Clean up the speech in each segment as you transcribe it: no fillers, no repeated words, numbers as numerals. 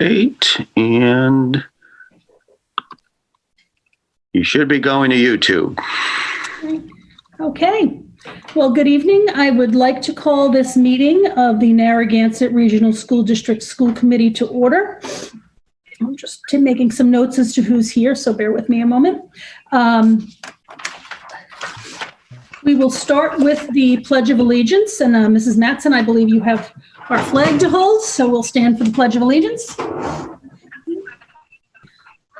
right, and you should be going to YouTube. Okay. Well, good evening. I would like to call this meeting of the Narragansett Regional School District School Committee to order. I'm just making some notes as to who's here, so bear with me a moment. We will start with the Pledge of Allegiance, and Mrs. Mattson, I believe you have our flag to hold, so we'll stand for the Pledge of Allegiance.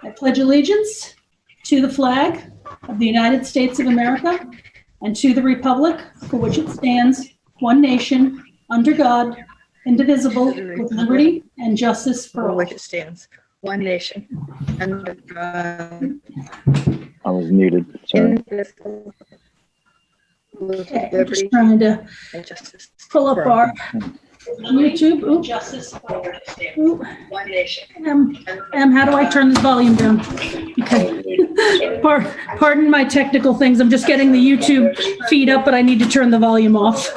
I pledge allegiance to the flag of the United States of America and to the republic for which it stands, one nation, under God, indivisible, with liberty and justice for all. Which it stands, one nation, under God. I was muted, sorry. Indivisible, with Okay, I'm liberty just trying to and justice pull up for all. our YouTube. Ooh. Justice for all. Ooh. One nation. How do I turn this volume down? Okay. Pardon my technical things. I'm just getting the YouTube feed up, but I need to turn the volume off.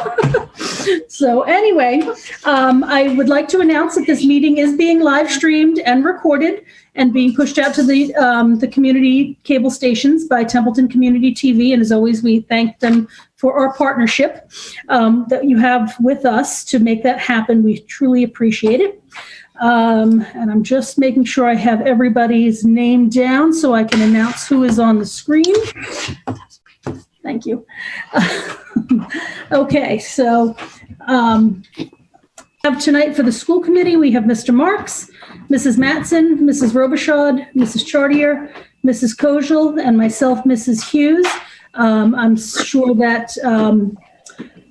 So anyway, I would like to announce that this meeting is being live streamed and recorded and being pushed out to the community cable stations by Templeton Community TV. And as always, we thank them for our partnership that you have with us to make that happen. We truly appreciate it. And I'm just making sure I have everybody's name down so I can announce who is on the screen. Thank you. Okay, so tonight for the school committee, we have Mr. Marks, Mrs. Mattson, Mrs. Robichaud, Mrs. Chartier, Mrs. Kojal, and myself, Mrs. Hughes. I'm sure that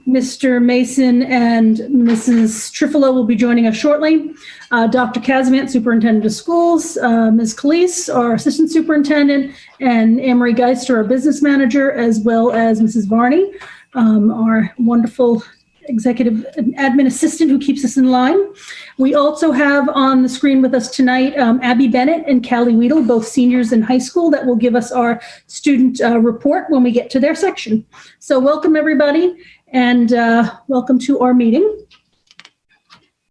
Mr. Mason and Mrs. Trifolo will be joining us shortly. Dr. Kazamant, Superintendent of Schools, Ms. Calise, our Assistant Superintendent, and Anne-Marie Geister, our Business Manager, as well as Mrs. Varney, our wonderful Executive Admin Assistant who keeps us in line. We also have on the screen with us tonight Abby Bennett and Callie Weedle, both seniors in high school, that will give us our student report when we get to their section. So welcome everybody, and welcome to our meeting.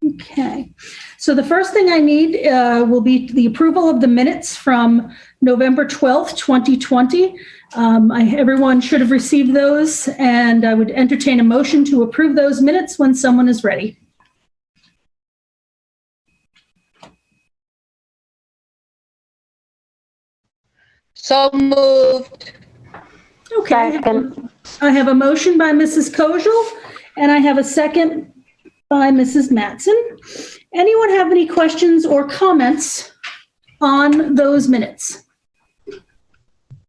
Okay, so the first thing I need will be the approval of the minutes from November 12th, 2020. Everyone should have received those, and I would entertain a motion to approve those minutes when someone is ready. So moved. Okay, I have a motion by Mrs. Kojal, and I have a second by Mrs. Mattson. Anyone have any questions or comments on those minutes?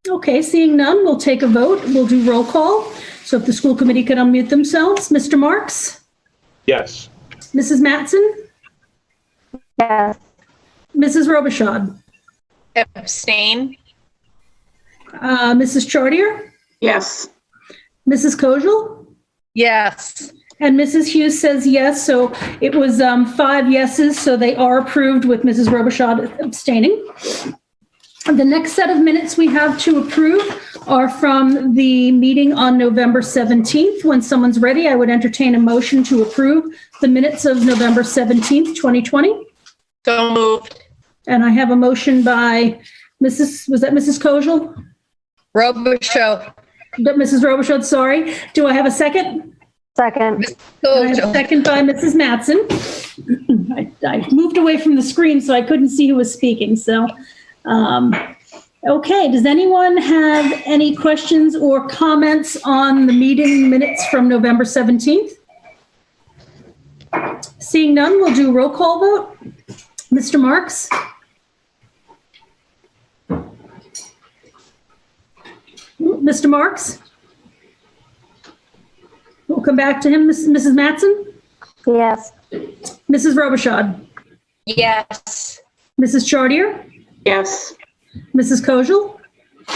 Okay, seeing none, we'll take a vote. We'll do roll call. So if the school committee could unmute themselves. Mr. Marks? Yes. Mrs. Mattson? Yes. Mrs. Robichaud? Abstain. Mrs. Chartier? Yes. Mrs. Kojal? Yes. And Mrs. Hughes says yes, so it was 5 yeses, so they are approved with Mrs. Robichaud abstaining. The next set of minutes we have to approve are from the meeting on November 17th. When someone's ready, I would entertain a motion to approve the minutes of November 17th, 2020. So moved. And I have a motion by was that Mrs. Kojal? Robichaud. Mrs. Robichaud, sorry. Do I have a second? Second. I have a second by Mrs. Mattson. I moved away from the screen, so I couldn't see who was speaking, so. Okay, does anyone have any questions or comments on the meeting minutes from November 17th? Seeing none, we'll do roll call vote. Mr. Marks? Mr. Marks? We'll come back to him. Mrs. Mattson? Yes. Mrs. Robichaud? Yes. Mrs. Chartier? Yes. Mrs. Kojal?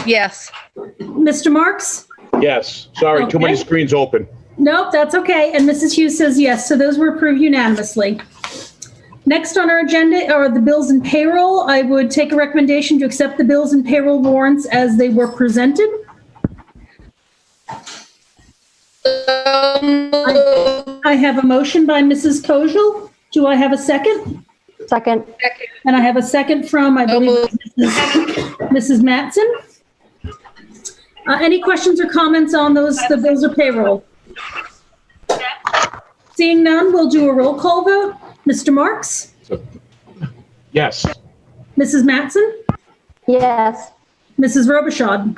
Yes. Mr. Marks? Yes. Sorry, too many Okay. screens open. Nope, that's okay. And Mrs. Hughes says yes, so those were approved unanimously. Next on our agenda are the bills and payroll. I would take a recommendation to accept the bills and payroll warrants as they were presented. I have a motion by Mrs. Kojal. Do I have a second? Second. And I have a second from, I So believe, moved. Mrs. Mattson. Any questions or comments on the bills or payroll? Seeing none, we'll do a roll call vote. Mr. Marks? Yes. Mrs. Mattson? Yes. Mrs. Robichaud?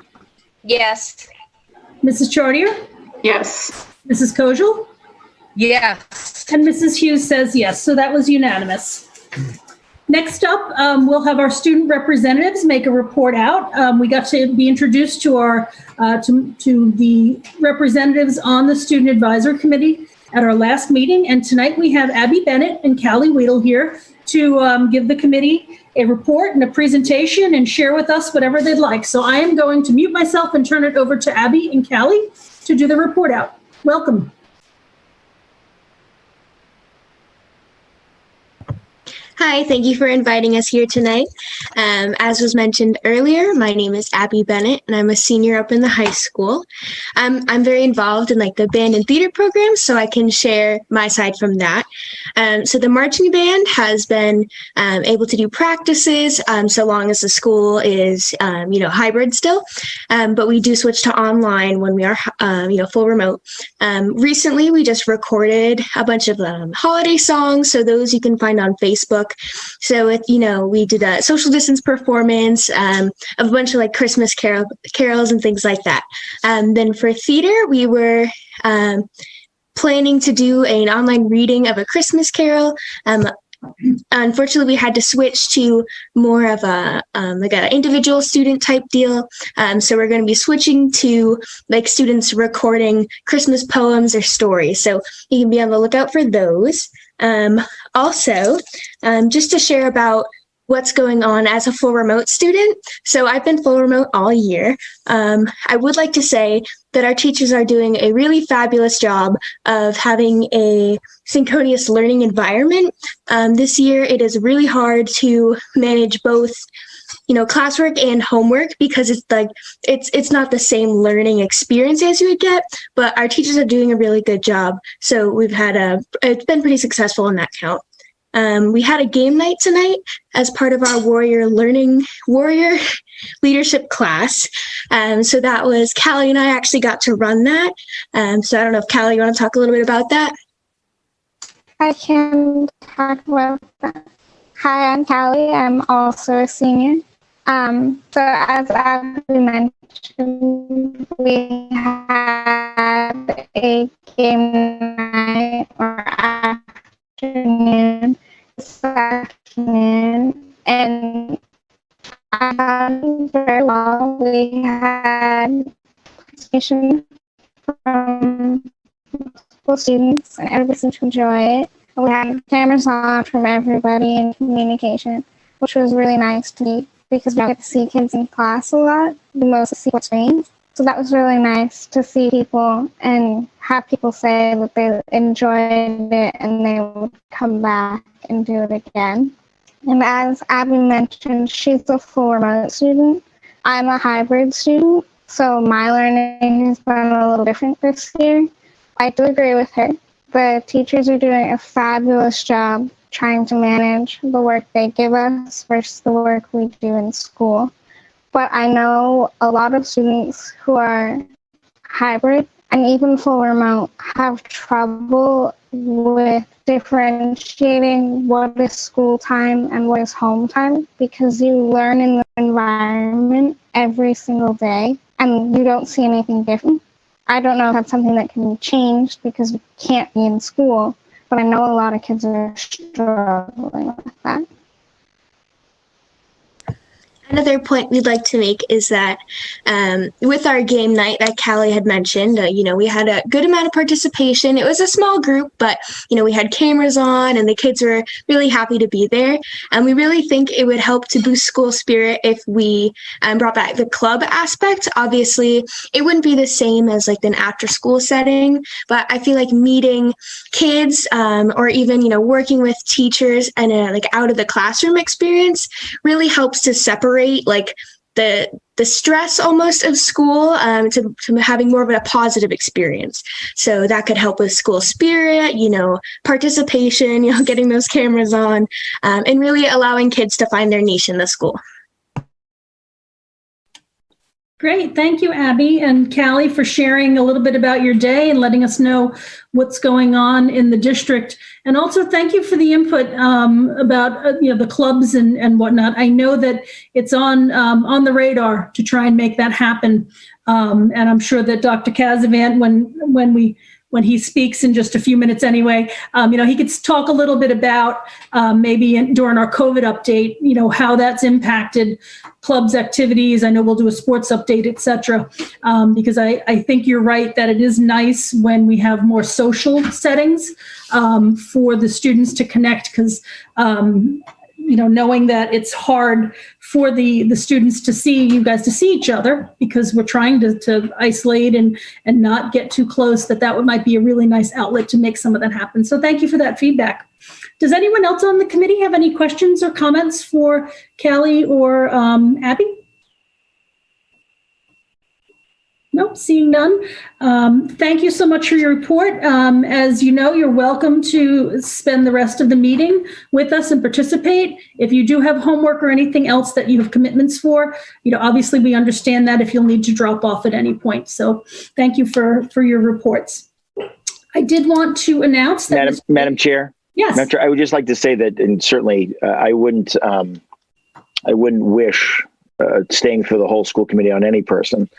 Yes. Mrs. Chartier? Yes. Mrs. Kojal? Yes. And Mrs. Hughes says yes, so that was unanimous. Next up, we'll have our student representatives make a report out. We got to be introduced to our to the representatives on the Student Advisory Committee at our last meeting, and tonight we have Abby Bennett and Callie Weedle here to give the committee a report and a presentation and share with us whatever they'd like. So I am going to mute myself and turn it over to Abby and Callie to do the report out. Welcome. Hi, thank you for inviting us here tonight. As was mentioned earlier, my name is Abby Bennett, and I'm a senior up in the high school. I'm very involved in the band and theater programs, so I can share my side from that. So the marching band has been able to do practices so long as the school is, hybrid still, but we do switch to online when we are, full remote. Recently, we just recorded a bunch of holiday songs, so those you can find on Facebook. So we did a social distance performance of a bunch of Christmas carols and things like that. Then for theater, we were planning to do an online reading of A Christmas Carol. Unfortunately, we had to switch to more of a an individual student type deal. So we're going to be switching to students recording Christmas poems or stories. So you can be on the lookout for those. Also, just to share about what's going on as a full remote student. So I've been full remote all year. I would like to say that our teachers are doing a really fabulous job of having a synchronous learning environment. This year, it is really hard to manage both classwork and homework because it's not the same learning experience as you would get, but our teachers are doing a really good job. So it's been pretty successful in that count. We had a game night tonight as part of our warrior leadership class. So that was Callie and I actually got to run that. So I don't know if Callie, you want to talk a little bit about that? I can talk about that. Hi, I'm Callie. I'm also a senior. So as Abby mentioned, we had a game night or afternoon this afternoon, and I found very well. We had participation from school students, and everybody seemed to enjoy it. We had cameras on from everybody in communication, which was really nice to me because we don't get to see kids in class a lot. We mostly see what screens. So that was really nice to see people and have people say that they enjoyed it and they would come back and do it again. And as Abby mentioned, she's a full remote student. I'm a hybrid student, so my learning has been a little different this year. I do agree with her. The teachers are doing a fabulous job trying to manage the work they give us versus the work we do in school. But I know a lot of students who are hybrid and even full remote have trouble with differentiating what is school time and what is home time because you learn in the environment every single day and you don't see anything different. I don't know if that's something that can be changed because we can't be in school, but I know a lot of kids are struggling with that. Another point we'd like to make is that with our game night that Callie had mentioned, we had a good amount of participation. It was a small group, but, we had cameras on and the kids were really happy to be there. And we really think it would help to boost school spirit if we brought back the club aspect. Obviously, it wouldn't be the same as an after school setting, but I feel like meeting kids or even, working with teachers and out of the classroom experience really helps to separate the stress almost of school to having more of a positive experience. So that could help with school spirit, participation, getting those cameras on, and really allowing kids to find their niche in the school. Great. Thank you, Abby and Callie, for sharing a little bit about your day and letting us know what's going on in the district. And also thank you for the input about the clubs and whatnot. I know that it's on the radar to try and make that happen. And I'm sure that Dr. Casavant, when he speaks in just a few minutes anyway, he could talk a little bit about maybe during our COVID update, how that's impacted clubs activities. I know we'll do a sports update, et cetera, because I think you're right that it is nice when we have more social settings for the students to connect, because knowing that it's hard for the students to see you guys, to see each other, because we're trying to isolate and not get too close, that might be a really nice outlet to make some of that happen. So thank you for that feedback. Does anyone else on the committee have any questions or comments for Callie or Abby? Nope, seeing none. Thank you so much for your report. As you know, you're welcome to spend the rest of the meeting with us and participate. If you do have homework or anything else that you have commitments for, obviously we understand that if you'll need to drop off at any point. So thank you for your reports. I did want to announce that— Madam Chair. Yes. Madam Chair, I would just like to say that, and certainly I wouldn't wish staying for the whole school committee on any person,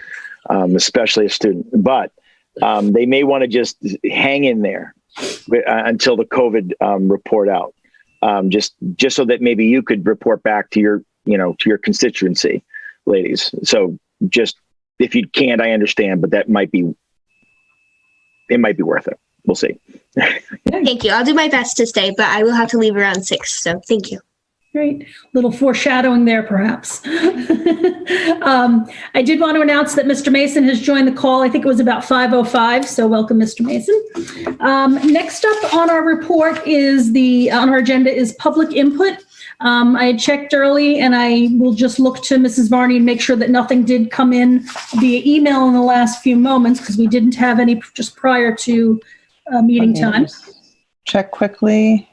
especially a student, but they may want to just hang in there until the COVID report out, just so that maybe you could report back to your constituency, ladies. So just, if you can't, I understand, but it might be worth it. We'll see. Thank you. I'll do my best to stay, but I will have to leave around 6. So thank you. Great. Little foreshadowing there, perhaps. I did want to announce that Mr. Mason has joined the call. I think it was about 5:05. So welcome, Mr. Mason. Next up on our report on our agenda is public input. I had checked early, and I will just look to Mrs. Varney and make sure that nothing did come in via email in the last few moments, because we didn't have any just prior to meeting time. Check quickly.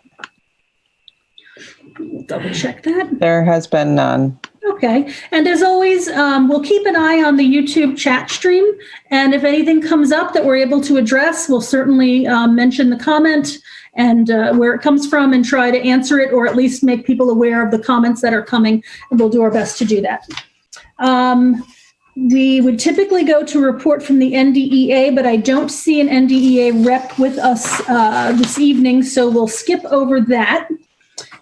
Double check that. There has been none. Okay. And as always, we'll keep an eye on the YouTube chat stream. And if anything comes up that we're able to address, we'll certainly mention the comment and where it comes from and try to answer it, or at least make people aware of the comments that are coming. And we'll do our best to do that. We would typically go to a report from the NDEA, but I don't see an NDEA rep with us this evening, so we'll skip over that.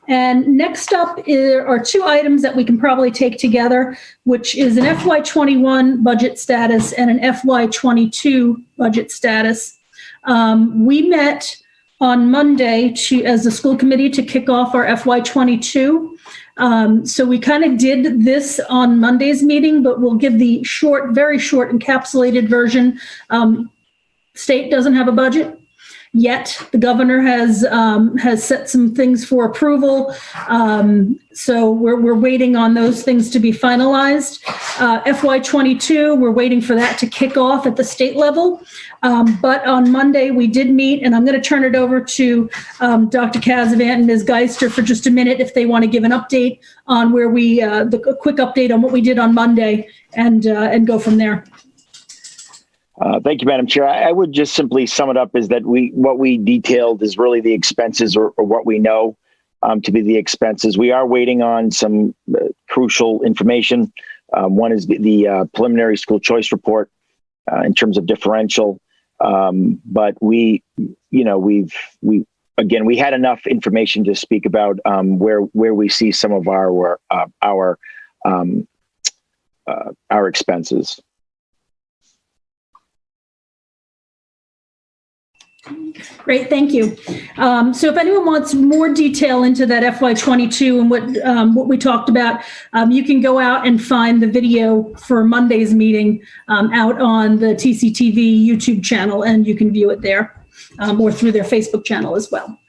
And next up are 2 items that we can probably take together, which is an FY21 budget status and an FY22 budget status. We met on Monday as a school committee to kick off our FY22. So we kind of did this on Monday's meeting, but we'll give the very short encapsulated version. State doesn't have a budget yet. The governor has set some things for approval. So we're waiting on those things to be finalized. FY22, we're waiting for that to kick off at the state level. But on Monday we did meet, and I'm going to turn it over to Dr. Casavant and Ms. Geister for just a minute if they want to give an update on where a quick update on what we did on Monday and go from there. Thank you, Madam Chair. I would just simply sum it up is that what we detailed is really the expenses, or what we know to be the expenses. We are waiting on some crucial information. One is the preliminary school choice report in terms of differential. But we had enough information to speak about where we see some of our expenses. Great, thank you. So if anyone wants more detail into that FY22 and what we talked about, you can go out and find the video for Monday's meeting out on the TCTV YouTube channel, and you can view it there or through their Facebook channel as well.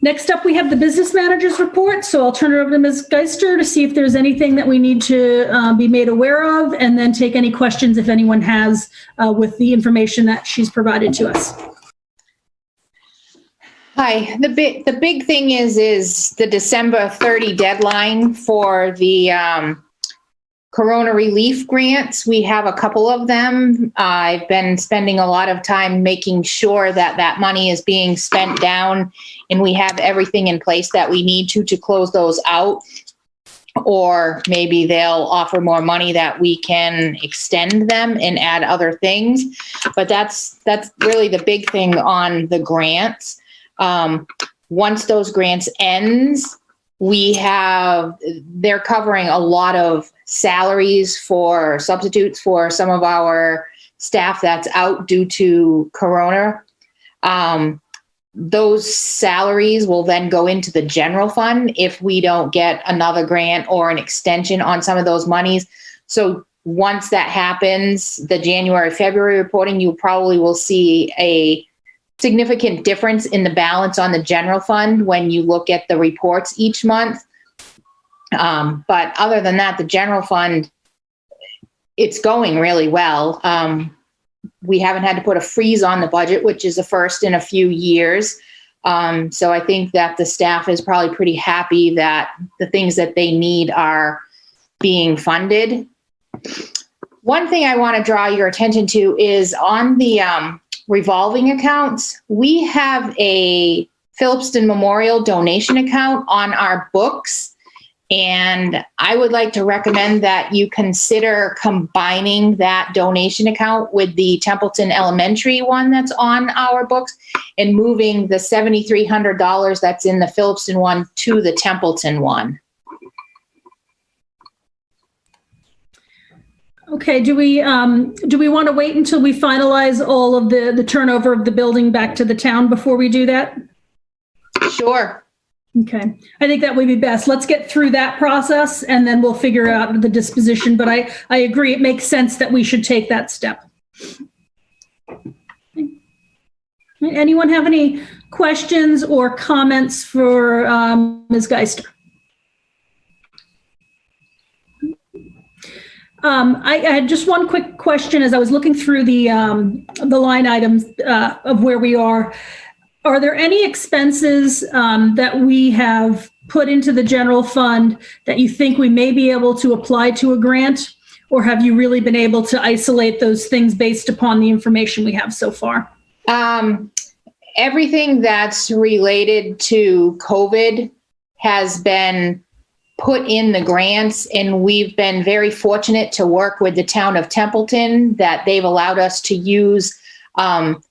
Next up, we have the business manager's report. So I'll turn it over to Ms. Geister to see if there's anything that we need to be made aware of, and then take any questions if anyone has with the information that she's provided to us. Hi, the big thing is the December 30 deadline for the Corona relief grants. We have a couple of them. I've been spending a lot of time making sure that that money is being spent down and we have everything in place that we need to close those out. Or maybe they'll offer more money that we can extend them and add other things. But that's really the big thing on the grants. Once those grants ends, they're covering a lot of salaries for substitutes for some of our staff that's out due to Corona. Those salaries will then go into the general fund if we don't get another grant or an extension on some of those monies. So once that happens, the January, February reporting, you probably will see a significant difference in the balance on the general fund when you look at the reports each month. But other than that, the general fund, it's going really well. We haven't had to put a freeze on the budget, which is the first in a few years. So I think that the staff is probably pretty happy that the things that they need are being funded. One thing I want to draw your attention to is on the revolving accounts. We have a Phillipston Memorial donation account on our books. And I would like to recommend that you consider combining that donation account with the Templeton Elementary one that's on our books and moving the $7,300 that's in the Phillipston one to the Templeton one. Okay, do we want to wait until we finalize all of the turnover of the building back to the town before we do that? Sure. Okay, I think that would be best. Let's get through that process and then we'll figure out the disposition. But I agree, it makes sense that we should take that step. Anyone have any questions or comments for Ms. Geister? I had just one quick question as I was looking through the line items of where we are. Are there any expenses that we have put into the general fund that you think we may be able to apply to a grant? Or have you really been able to isolate those things based upon the information we have so far? Everything that's related to COVID has been put in the grants, and we've been very fortunate to work with the town of Templeton that they've allowed us to use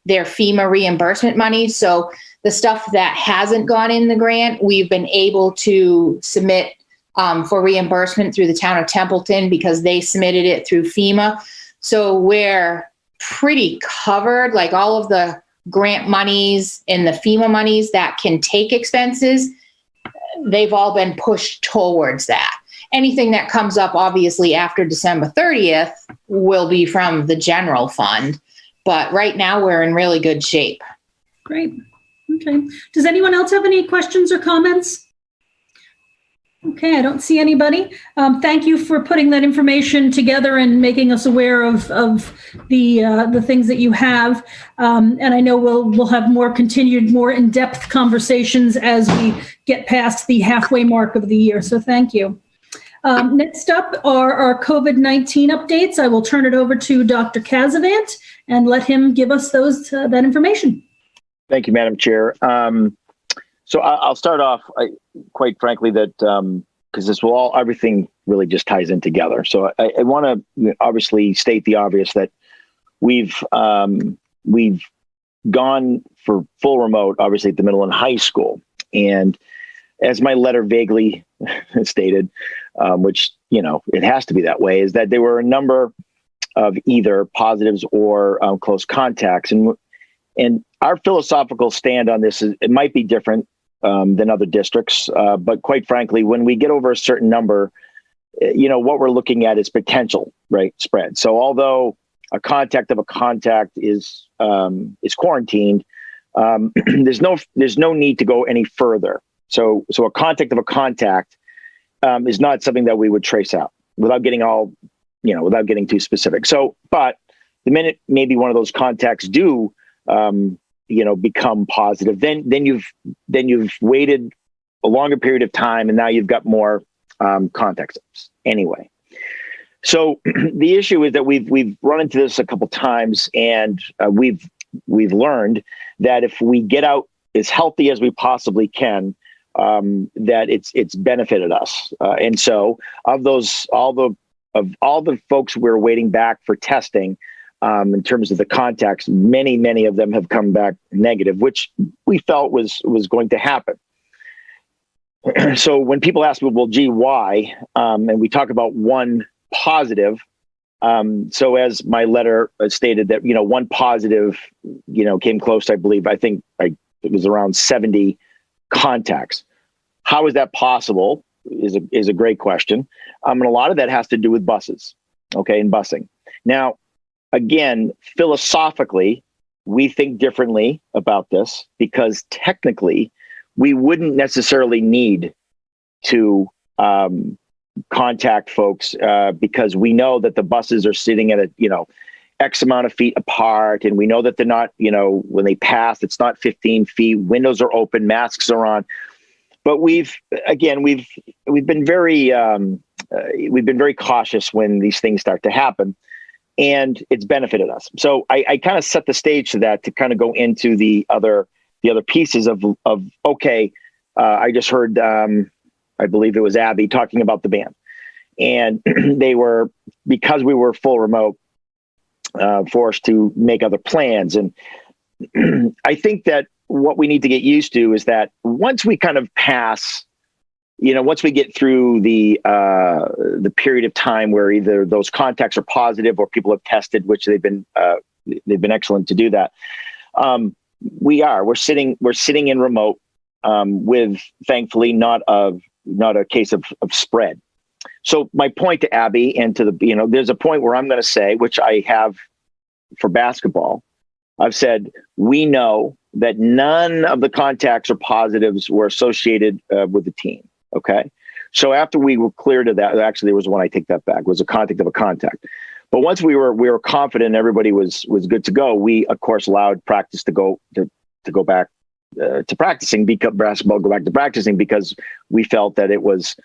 their FEMA reimbursement money. So the stuff that hasn't gone in the grant, we've been able to submit for reimbursement through the town of Templeton because they submitted it through FEMA. So we're pretty covered, like all of the grant monies and the FEMA monies that can take expenses, they've all been pushed towards that. Anything that comes up, obviously, after December 30th will be from the general fund. But right now, we're in really good shape. Great. Okay. Does anyone else have any questions or comments? Okay, I don't see anybody. Thank you for putting that information together and making us aware of the things that you have. And I know we'll have more in-depth conversations as we get past the halfway mark of the year. So thank you. Next up are our COVID-19 updates. I will turn it over to Dr. Casavant and let him give us that information. Thank you, Madam Chair. So I'll start off, quite frankly, that because everything really just ties in together. So I want to obviously state the obvious that we've gone for full remote, obviously at the middle and high school. And as my letter vaguely stated, which, it has to be that way, is that there were a number of either positives or close contacts. And our philosophical stand on this is it might be different than other districts. But quite frankly, when we get over a certain number, what we're looking at is potential, right, spread. So although a contact of a contact is quarantined, there's no need to go any further. So a contact of a contact is not something that we would trace out without getting without getting too specific. So, but the minute maybe one of those contacts do, become positive, then you've waited a longer period of time, and now you've got more contacts anyway. So the issue is that we've run into this a couple times, and we've learned that if we get out as healthy as we possibly can, that it's benefited us. And so of all the folks we're waiting back for testing, in terms of the contacts, many of them have come back negative, which we felt was going to happen. So when people ask me, well, gee, why? And we talk about one positive. So as my letter stated that, one positive, came close, I believe, I think it was around 70 contacts. How is that possible is a great question. And a lot of that has to do with buses, okay, and busing. Now, again, philosophically, we think differently about this because technically we wouldn't necessarily need to contact folks because we know that the buses are sitting at X amount of feet apart, and we know that they're not, when they pass, it's not 15 feet, windows are open, masks are on. But we've been very cautious when these things start to happen, and it's benefited us. So I kind of set the stage to that to kind of go into the other pieces of okay. I just heard I believe it was Abby talking about the band, and they were, because we were full remote, forced to make other plans. And I think that what we need to get used to is that once we kind of pass, once we get through the period of time where either those contacts are positive or people have tested, which they've been excellent to do that. We're sitting in remote with, thankfully, not a case of spread. So my point to Abby and to there's a point where I'm going to say, which I have for basketball, I've said, we know that none of the contacts or positives were associated with the team. Okay. So after we were clear to that, actually there was one, I take that back, was a contact of a contact. But once we were confident everybody was good to go, we of course allowed practice to go back to practicing, because basketball go back to practicing, because we felt that it was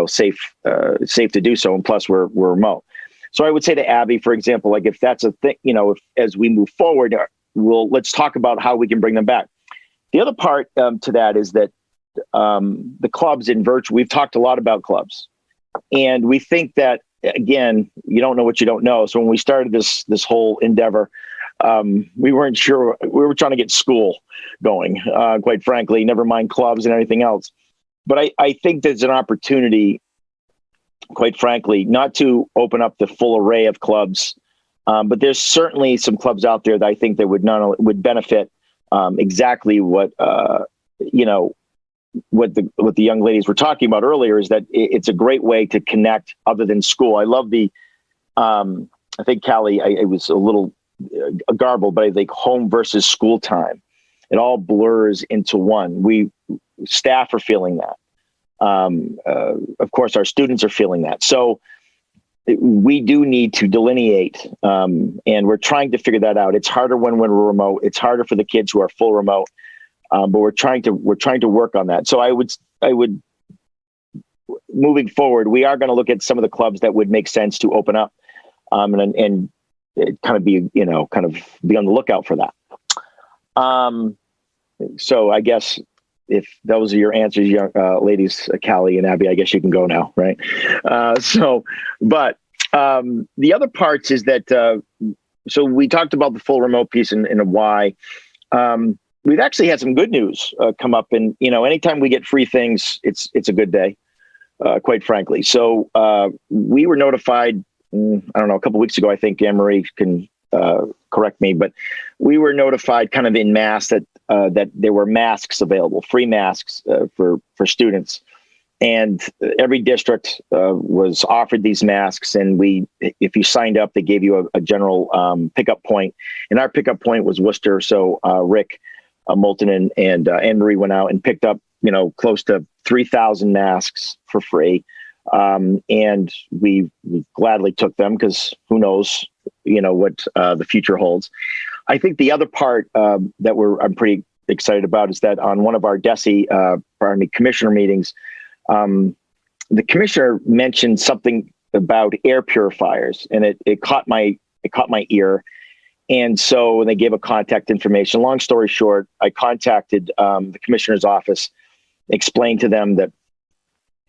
safe to do so, and plus we're remote. So I would say to Abby, for example, like if that's a thing, if as we move forward, let's talk about how we can bring them back. The other part to that is that the clubs in virtual, we've talked a lot about clubs, and we think that, again, you don't know what you don't know. So when we started this whole endeavor, we weren't sure. We were trying to get school going, quite frankly, never mind clubs and anything else. But I think there's an opportunity, quite frankly, not to open up the full array of clubs, but there's certainly some clubs out there that I think that would benefit exactly what the young ladies were talking about earlier, is that it's a great way to connect other than school. I love I think Callie, it was a little garbled, but I think home versus school time. It all blurs into one. Staff are feeling that. Of course, our students are feeling that. So we do need to delineate, and we're trying to figure that out. It's harder when we're remote. It's harder for the kids who are full remote, but we're trying to work on that. So I would, moving forward, we are going to look at some of the clubs that would make sense to open up, and kind of be on the lookout for that. So I guess if those are your answers, young ladies, Callie and Abby, I guess you can go now, right? But the other parts is that, so we talked about the full remote piece and why. We've actually had some good news come up, and anytime we get free things, it's a good day, quite frankly. So we were notified, I don't know, a couple of weeks ago, I think Anne-Marie can correct me, but we were notified kind of in mass that there were masks available, free masks for students. And every district was offered these masks, and if you signed up, they gave you a general pickup point. And our pickup point was Worcester, so Rick Moulton and Anne Marie went out and picked up, close to 3,000 masks for free. And we gladly took them because who knows, what the future holds. I think the other part that I'm pretty excited about is that on one of our commissioner meetings, the commissioner mentioned something about air purifiers, and it caught my ear. And so they gave a contact information. Long story short, I contacted the commissioner's office, explained to them that,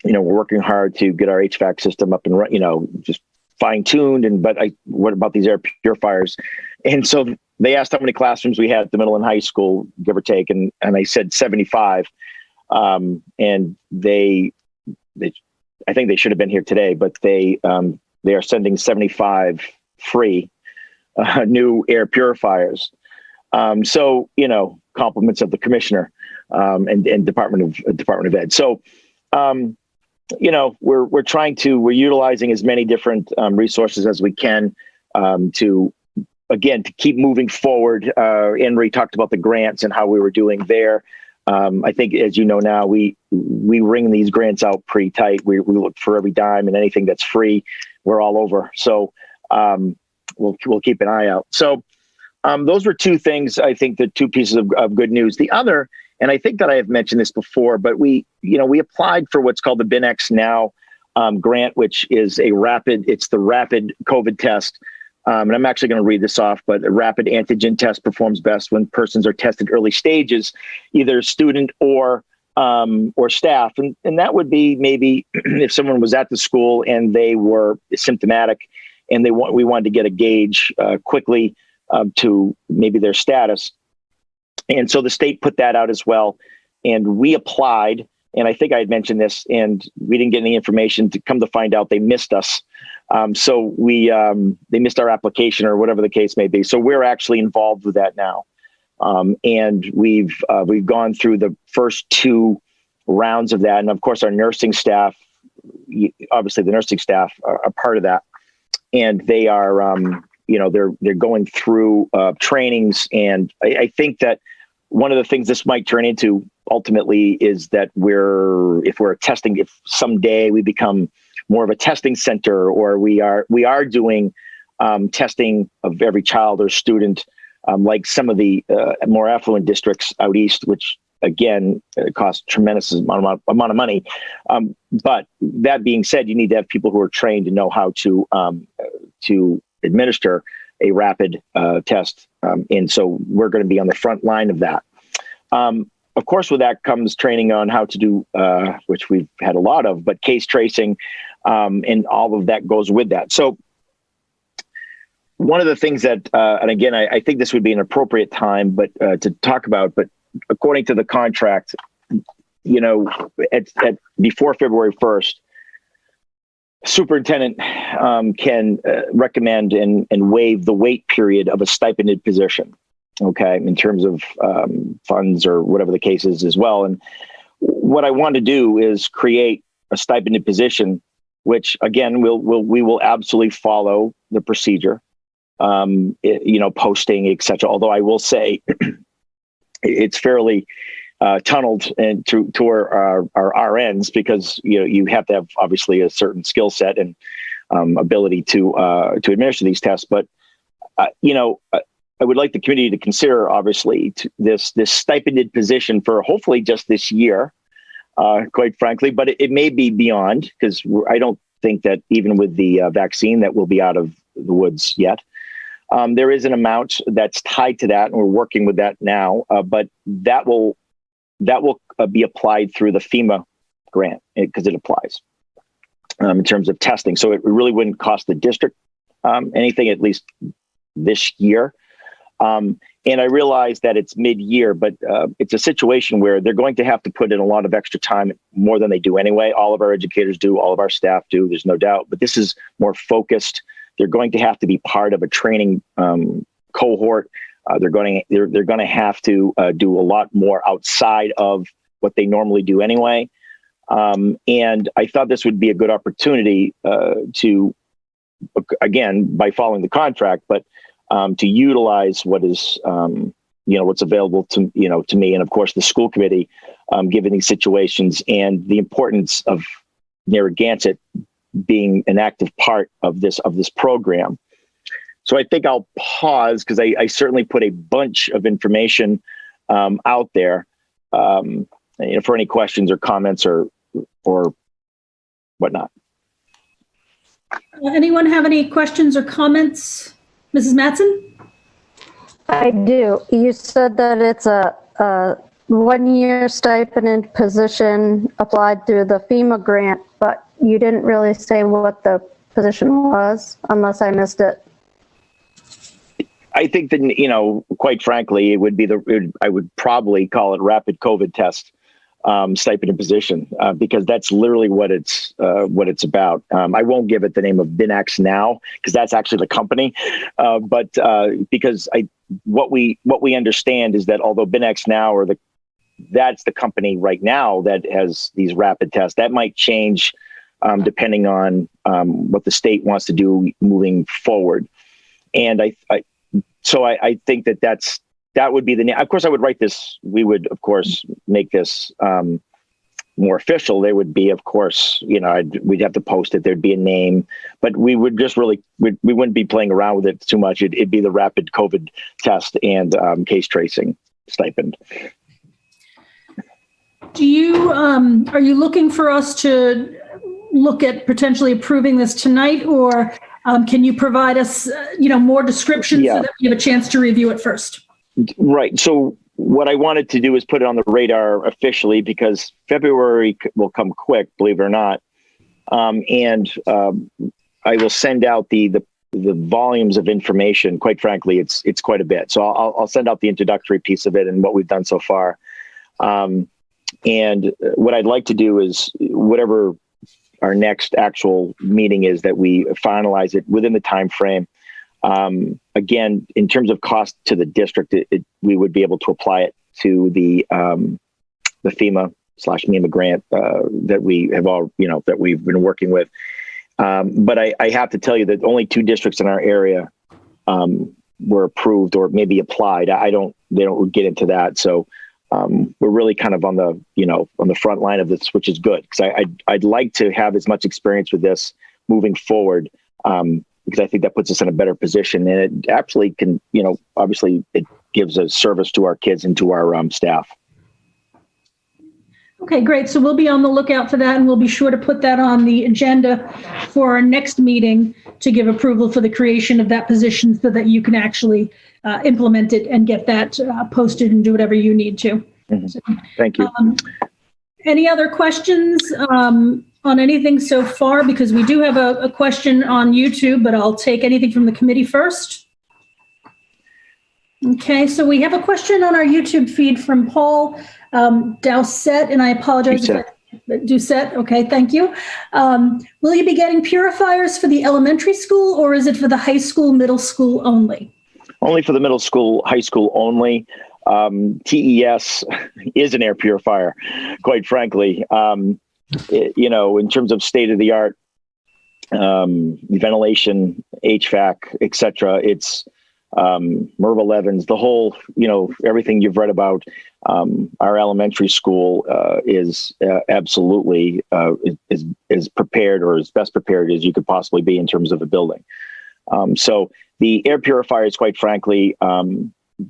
we're working hard to get our HVAC system up and just fine-tuned. But what about these air purifiers? And so they asked how many classrooms we had at the middle and high school, give or take. And I said 75. And I think they should have been here today, but they are sending 75 free new air purifiers. So, compliments of the commissioner and Department of Ed. So, we're utilizing as many different resources as we can to keep moving forward. Anne Marie talked about the grants and how we were doing there. I think, as you know now, we ring these grants out pretty tight. We look for every dime, and anything that's free, we're all over. So we'll keep an eye out. So those were two things. I think the two pieces of good news. The other, and I think that I have mentioned this before, but we applied for what's called the BinX Now grant, which is the rapid COVID test. And I'm actually going to read this off, but a rapid antigen test performs best when persons are tested early stages, either student or staff. And that would be maybe if someone was at the school and they were symptomatic and we wanted to get a gauge quickly to maybe their status. And so the state put that out as well. And we applied, and I think I had mentioned this, and we didn't get any information. To come to find out, they missed us. So they missed our application or whatever the case may be. So we're actually involved with that now. And we've gone through the first two rounds of that. And of course, our nursing staff, obviously the nursing staff are part of that. And they are, they're going through trainings. And I think that one of the things this might turn into ultimately is that if someday we become more of a testing center, or we are doing testing of every child or student, like some of the more affluent districts out east, which again costs tremendous amount of money. But that being said, you need to have people who are trained to know how to administer a rapid test, and so we're going to be on the front line of that. Of course, with that comes training on how to do, which we've had a lot of, but case tracing, and all of that goes with that. So one of the things that, and again, I think this would be an appropriate time, but to talk about, but according to the contract, before February 1st, superintendent can recommend and waive the wait period of a stipended position. Okay, in terms of funds or whatever the case is as well. And what I want to do is create a stipended position, which again, we will absolutely follow the procedure, posting, et cetera. Although I will say it's fairly tunneled and to our RNs, because you have to have obviously a certain skill set and ability to administer these tests. But I would like the community to consider, obviously, this stipended position for hopefully just this year, quite frankly, but it may be beyond, because I don't think that even with the vaccine that we'll be out of the woods yet. There is an amount that's tied to that, and we're working with that now, but that will be applied through the FEMA grant, because it applies in terms of testing. So it really wouldn't cost the district anything, at least this year. And I realize that it's mid-year, but it's a situation where they're going to have to put in a lot of extra time, more than they do anyway. All of our educators do, all of our staff do, there's no doubt, but this is more focused. They're going to have to be part of a training cohort. They're going to have to do a lot more outside of what they normally do anyway. And I thought this would be a good opportunity to, again, by following the contract, but to utilize what is, what's available to me, and of course the school committee, given these situations and the importance of Narragansett being an active part of this program. So I think I'll pause because I certainly put a bunch of information out there for any questions or comments or whatnot. Anyone have any questions or comments? Mrs. Mattson? I do. You said that it's a 1-year stipend position applied through the FEMA grant, but you didn't really say what the position was, unless I missed it. I think that, quite frankly, it would be I would probably call it rapid COVID test stipend and position because that's literally what it's about. I won't give it the name of BinX now because that's actually the company, but because what we understand is that although BinX now that's the company right now that has these rapid tests, that might change depending on what the state wants to do moving forward. And I think that would be the name. Of course, I would write this. We would, of course, make this more official. There would be, of course, we'd have to post it. There'd be a name, but we would just we wouldn't be playing around with it too much. It'd be the rapid COVID test and case tracing stipend. Do you, are you looking for us to look at potentially approving this tonight, or can you provide us, more description so that we have a chance to review it first? Right. So what I wanted to do is put it on the radar officially because February will come quick, believe it or not. And I will send out the volumes of information. Quite frankly, it's quite a bit. So I'll send out the introductory piece of it and what we've done so far. And what I'd like to do is whatever our next actual meeting is, that we finalize it within the time frame. Again, in terms of cost to the district, we would be able to apply it to the FEMA/MEMA grant that we have that we've been working with. But I have to tell you that only 2 districts in our area were approved or maybe applied. They don't get into that. So we're really kind of on the front line of this, which is good because I'd like to have as much experience with this moving forward. Because I think that puts us in a better position, and it actually can, obviously it gives a service to our kids and to our staff. Okay, great. So we'll be on the lookout for that, and we'll be sure to put that on the agenda for our next meeting to give approval for the creation of that position so that you can actually implement it and get that posted and do whatever you need to. Mm-hmm. So, thank you. Any other questions on anything so far? Because we do have a question on YouTube, but I'll take anything from the committee first. Okay, so we have a question on our YouTube feed from Paul Dowsett, and I apologize. Doucette, okay, thank you. Will you be getting purifiers for the elementary school, or is it for the high school, middle school only? Only for the middle school, high school only. TES is an air purifier, quite frankly. In terms of state of the art, ventilation, HVAC, et cetera, it's MERV 11s, the whole, everything you've read about. Our elementary school is absolutely is prepared, or as best prepared as you could possibly be in terms of a building. So the air purifiers, quite frankly,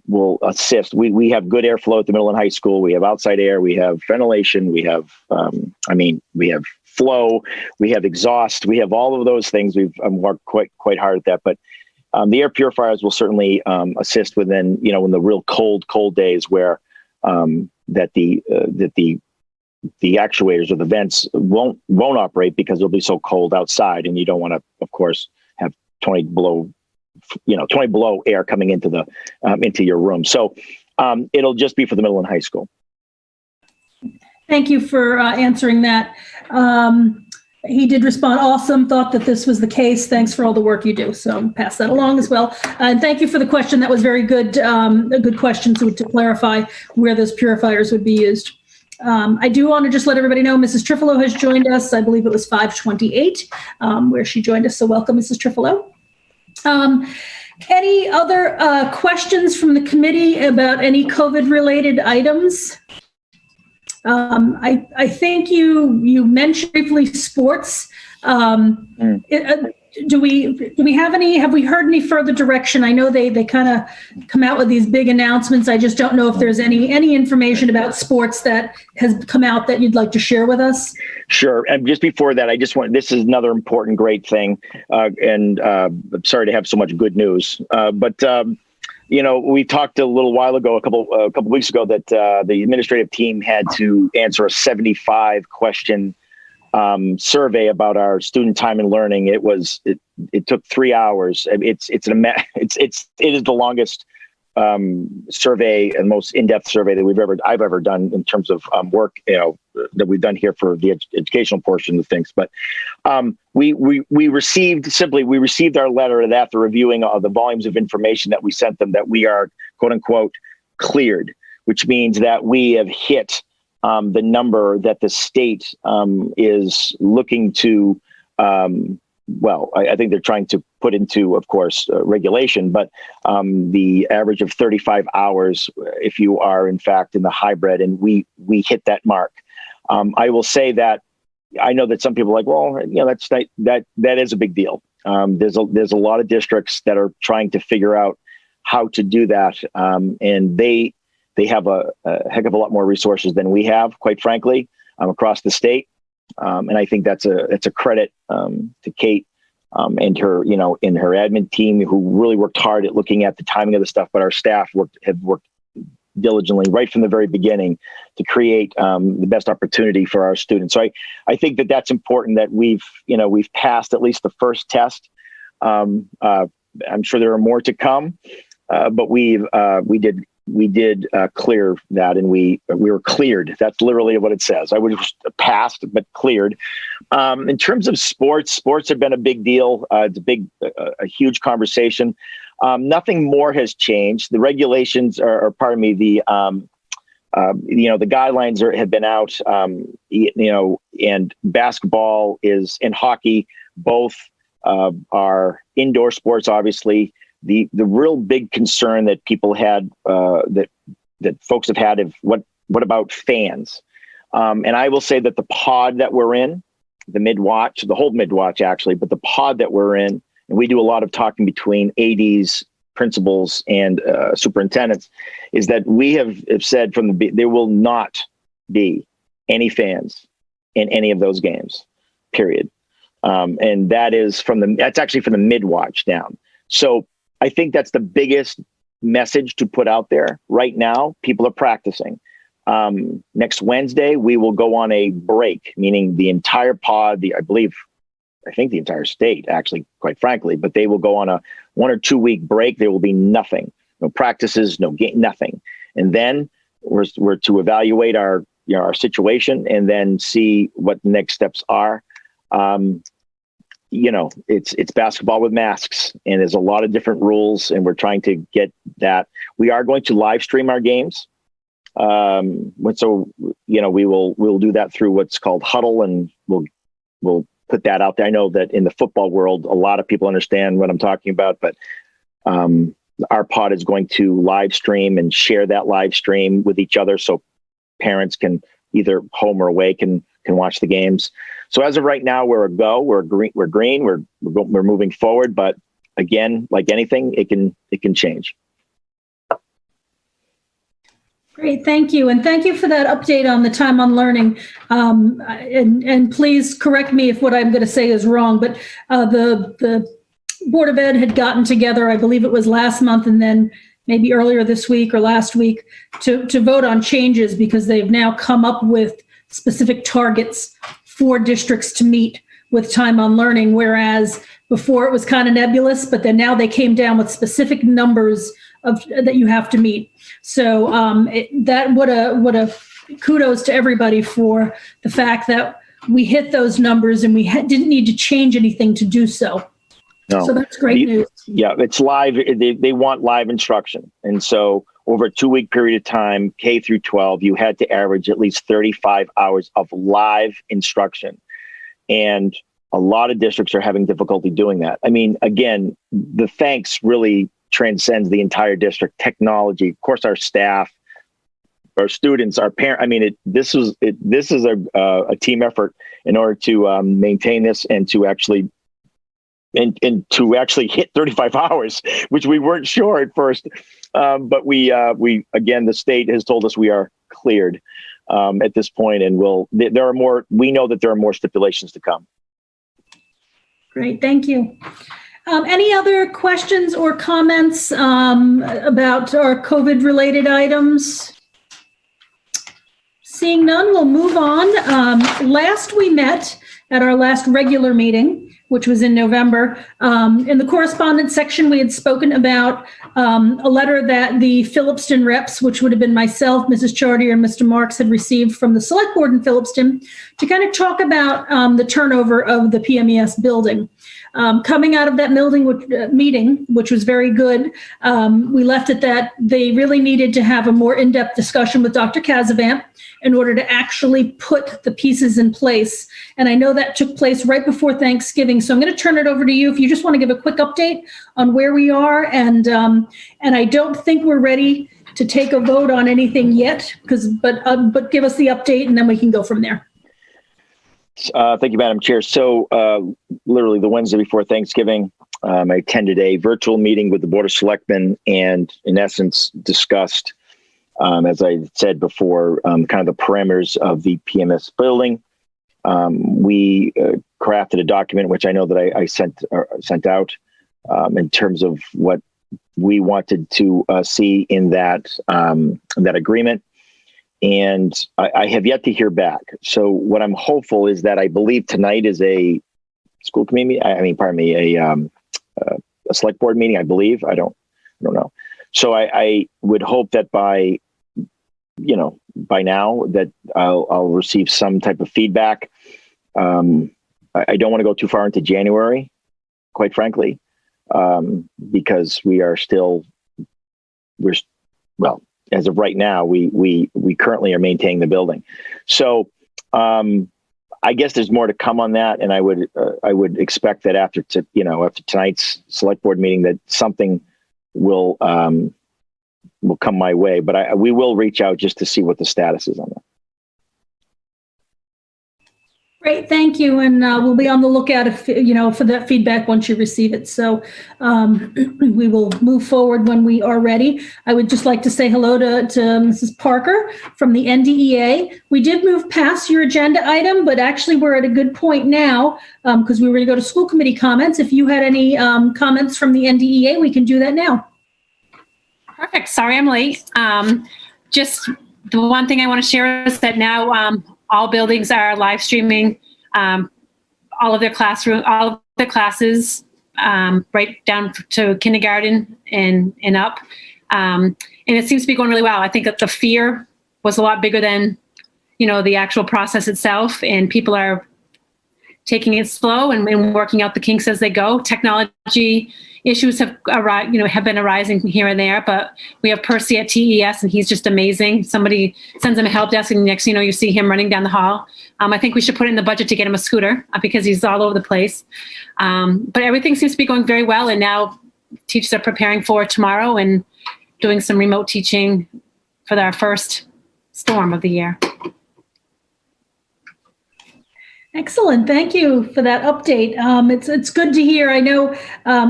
will assist. We have good airflow at the middle and high school. We have outside air. We have ventilation. We have, we have flow. We have exhaust. We have all of those things. We've worked quite hard at that. But the air purifiers will certainly assist within, in the real cold days where that the actuators or the vents won't operate because it'll be so cold outside, and you don't want to, of course, have 20 below air coming into into your room. So it'll just be for the middle and high school. Thank you for answering that. He did respond, awesome, thought that this was the case. Thanks for all the work you do. So pass that along as well. And thank you for the question. That was very good, a good question to clarify where those purifiers would be used. I do want to just let everybody know Mrs. Trifilo has joined us. I believe it was 5:28 where she joined us. So welcome, Mrs. Trifilo. Any other questions from the committee about any COVID-related items? I think you mentioned briefly sports. Do we have we heard any further direction? I know they kind of come out with these big announcements. I just don't know if there's any information about sports that has come out that you'd like to share with us. Sure. And just before that, this is another important, great thing. And I'm sorry to have so much good news. But we talked a little while ago, a couple weeks ago, that the administrative team had to answer a 75-question survey about our student time and learning. It took 3 hours. It is the longest survey and most in-depth survey that I've ever done in terms of work, that we've done here for the educational portion of things. But we received our letter that after reviewing all the volumes of information that we sent them, that we are quote unquote cleared, which means that we have hit the number that the state is looking to, I think they're trying to put into, of course, regulation, but the average of 35 hours if you are, in fact, in the hybrid, and we hit that mark. I will say that I know that some people are like, well, that is a big deal. There's a lot of districts that are trying to figure out how to do that, and they have a heck of a lot more resources than we have, quite frankly, across the state. And I think it's a credit to Kate and her, in her admin team, who really worked hard at looking at the timing of the stuff. But our staff have worked diligently right from the very beginning to create the best opportunity for our students. So I think that's important, that we've passed at least the first test. I'm sure there are more to come, but we did clear that, and we were cleared. That's literally what it says. I would have passed, but cleared. In terms of sports have been a big deal. It's a huge conversation. Nothing more has changed. The regulations the guidelines have been out, and basketball and hockey, both are indoor sports, obviously. The real big concern that people had, that folks have had, of what about fans? And I will say that the pod that we're in, the whole mid-watch actually, but the pod that we're in, and we do a lot of talking between ADs, principals, and superintendents, is that we have said there will not be any fans in any of those games, period. And that's actually from the mid-watch down. So I think that's the biggest message to put out there right now. People are practicing. Next Wednesday, we will go on a break, meaning the entire pod, I think the entire state, actually, quite frankly, but they will go on a 1 or 2 week break. There will be nothing, no practices, no game, nothing. And then we're to evaluate our situation and then see what the next steps are. It's basketball with masks, and there's a lot of different rules, and we're trying to get that. We are going to live stream our games. So, we'll do that through what's called Huddle, and we'll put that out there. I know that in the football world, a lot of people understand what I'm talking about, but our pod is going to live stream and share that live stream with each other, so parents can, either home or away, can watch the games. So as of right now, we're a go. We're green. We're moving forward. But again, like anything, it can change. Great, thank you. And thank you for that update on the time on learning. And please correct me if what I'm going to say is wrong, but the Board of Ed had gotten together, I believe it was last month, and then maybe earlier this week or last week, to vote on changes, because they've now come up with specific targets for districts to meet with time on learning, whereas before it was kind of nebulous, but then now they came down with specific numbers that you have to meet. So what a kudos to everybody for the fact that we hit those numbers and we didn't need to change anything to do so. No. So that's great news. Yeah, it's live. They want live instruction. And so over a 2-week period of time, K through 12, you had to average at least 35 hours of live instruction. And a lot of districts are having difficulty doing that. I mean, again, the thanks really transcends the entire district. Technology, of course, our staff, our students, our parents. I mean, this is a team effort in order to maintain this and to actually to actually hit 35 hours, which we weren't sure at first. But we again, the state has told us we are cleared at this point, and there are more. We know that there are more stipulations to come. Great, thank you. Any other questions or comments about our COVID-related items? Seeing none, we'll move on. Last we met at our last regular meeting, which was in November. In the correspondence section, we had spoken about a letter that the Phillipston reps, which would have been myself, Mrs. Chartier, and Mr. Marks, had received from the select board in Phillipston to kind of talk about the turnover of the PMES building. Coming out of that meeting, which was very good, we left it that they really needed to have a more in-depth discussion with Dr. Casavant in order to actually put the pieces in place. And I know that took place right before Thanksgiving. So I'm going to turn it over to you if you just want to give a quick update on where we are. And I don't think we're ready to take a vote on anything yet, but give us the update and then we can go from there. Thank you, Madam Chair. So literally the Wednesday before Thanksgiving, I attended a virtual meeting with the Board of Selectmen and in essence discussed, as I said before, kind of the parameters of the PMS building. We crafted a document, which I know that I sent out in terms of what we wanted to see in that agreement. And I have yet to hear back. So what I'm hopeful is that I believe tonight is a school committee, a select board meeting, I believe. I don't know. So I would hope that by now that I'll receive some type of feedback. I don't want to go too far into January, quite frankly, because as of right now, we currently are maintaining the building. So I guess there's more to come on that, and I would expect that after tonight's select board meeting that something will come my way. But we will reach out just to see what the status is on that. Great, thank you. And we'll be on the lookout for that feedback once you receive it. So we will move forward when we are ready. I would just like to say hello to Mrs. Parker from the NDEA. We did move past your agenda item, but actually we're at a good point now because we were going to go to school committee comments. If you had any comments from the NDEA, we can do that now. Perfect. Sorry I'm late. Just the one thing I want to share is that now all buildings are live streaming all of their classes right down to kindergarten and up. And it seems to be going really well. I think that the fear was a lot bigger than, the actual process itself, and people are taking it slow and working out the kinks as they go. Technology issues have been arising here and there, but we have Percy at TES and he's just amazing. Somebody sends him a help desk and next thing you know, you see him running down the hall. I think we should put in the budget to get him a scooter because he's all over the place. But everything seems to be going very well. And now teachers are preparing for tomorrow and doing some remote teaching for our first storm of the year. Excellent. Thank you for that update. It's good to hear. I know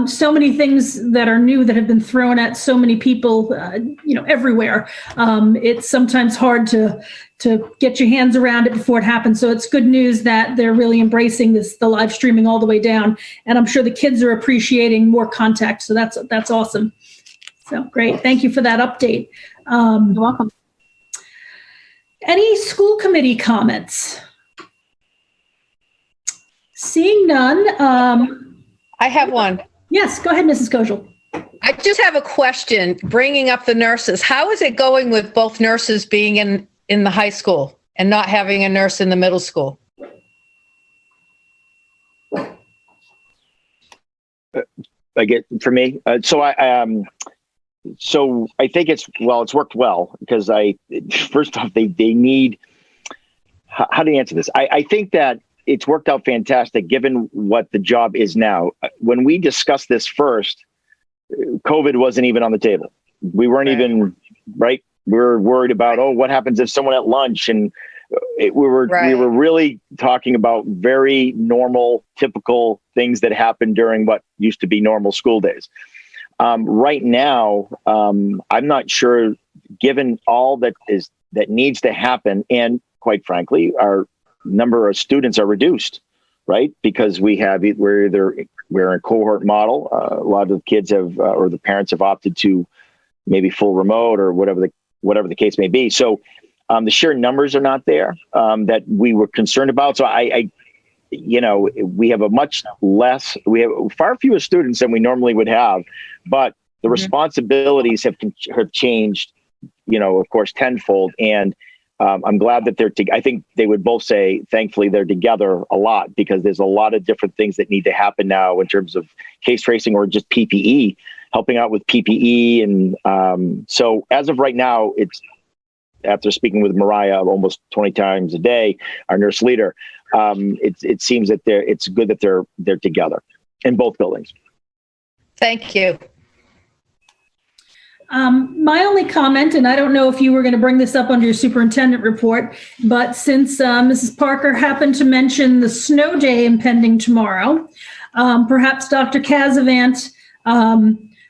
so many things that are new that have been thrown at so many people, everywhere. It's sometimes hard to get your hands around it before it happens. So it's good news that they're really embracing the live streaming all the way down. And I'm sure the kids are appreciating more contact. So that's awesome. So great. Thank you for that update. You're welcome. Any school committee comments? Seeing none. I have one. Yes, go ahead, Mrs. Kojal. I just have a question, bringing up the nurses. How is it going with both nurses being in the high school and not having a nurse in the middle school? For me. So so I think it's worked well because first off, they need, how do you answer this? I think that it's worked out fantastic given what the job is now. When we discussed this first, COVID wasn't even on the table. We weren't even, right? We were worried about, what happens if someone at lunch, and we were really talking about very normal, typical things that happen during what used to be normal school days. Right now, I'm not sure, given all that needs to happen, and quite frankly, our number of students are reduced, right? Because we're in a cohort model. A lot of kids have, or the parents have opted to maybe full remote or whatever the case may be. So the sheer numbers are not there that we were concerned about. So we have we have far fewer students than we normally would have, but the responsibilities have changed, of course, tenfold. And I'm glad that I think they would both say, thankfully, they're together a lot, because there's a lot of different things that need to happen now in terms of case tracing or just PPE, helping out with PPE. And so as of right now, after speaking with Mariah almost 20 times a day, our nurse leader, it seems that it's good that they're together in both buildings. Thank you. My only comment, and I don't know if you were going to bring this up under your superintendent report, but since Mrs. Parker happened to mention the snow day impending tomorrow, perhaps Dr. Casavant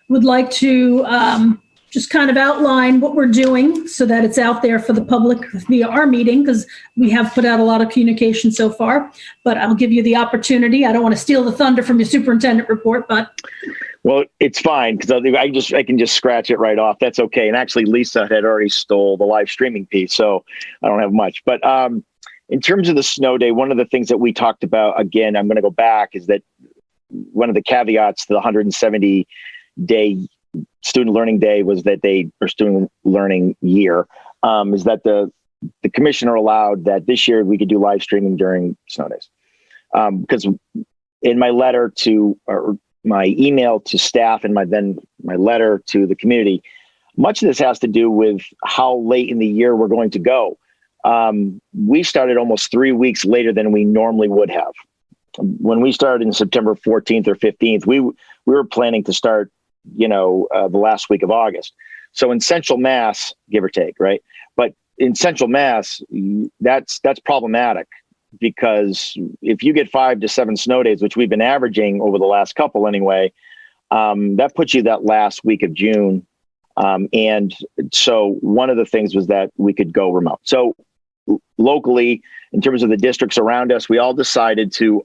would like to just kind of outline what we're doing so that it's out there for the public via our meeting, because we have put out a lot of communication so far, but I'll give you the opportunity. I don't want to steal the thunder from your superintendent report, but. Well, it's fine, because I can just scratch it right off. That's okay. And actually, Lisa had already stole the live streaming piece, so I don't have much. But in terms of the snow day, one of the things that we talked about, again, I'm going to go back, is that one of the caveats to the 170-day student learning day was that or student learning year, is that the commissioner allowed that this year we could do live streaming during snow days. Because in my letter or my email to staff and my letter to the community, much of this has to do with how late in the year we're going to go. We started almost 3 weeks later than we normally would have. When we started in September 14th or 15th, we were planning to start, the last week of August. So in Central Mass, give or take, right? But in Central Mass, that's problematic, because if you get 5 to 7 snow days, which we've been averaging over the last couple anyway, that puts you that last week of June. And so one of the things was that we could go remote. So locally, in terms of the districts around us, we all decided to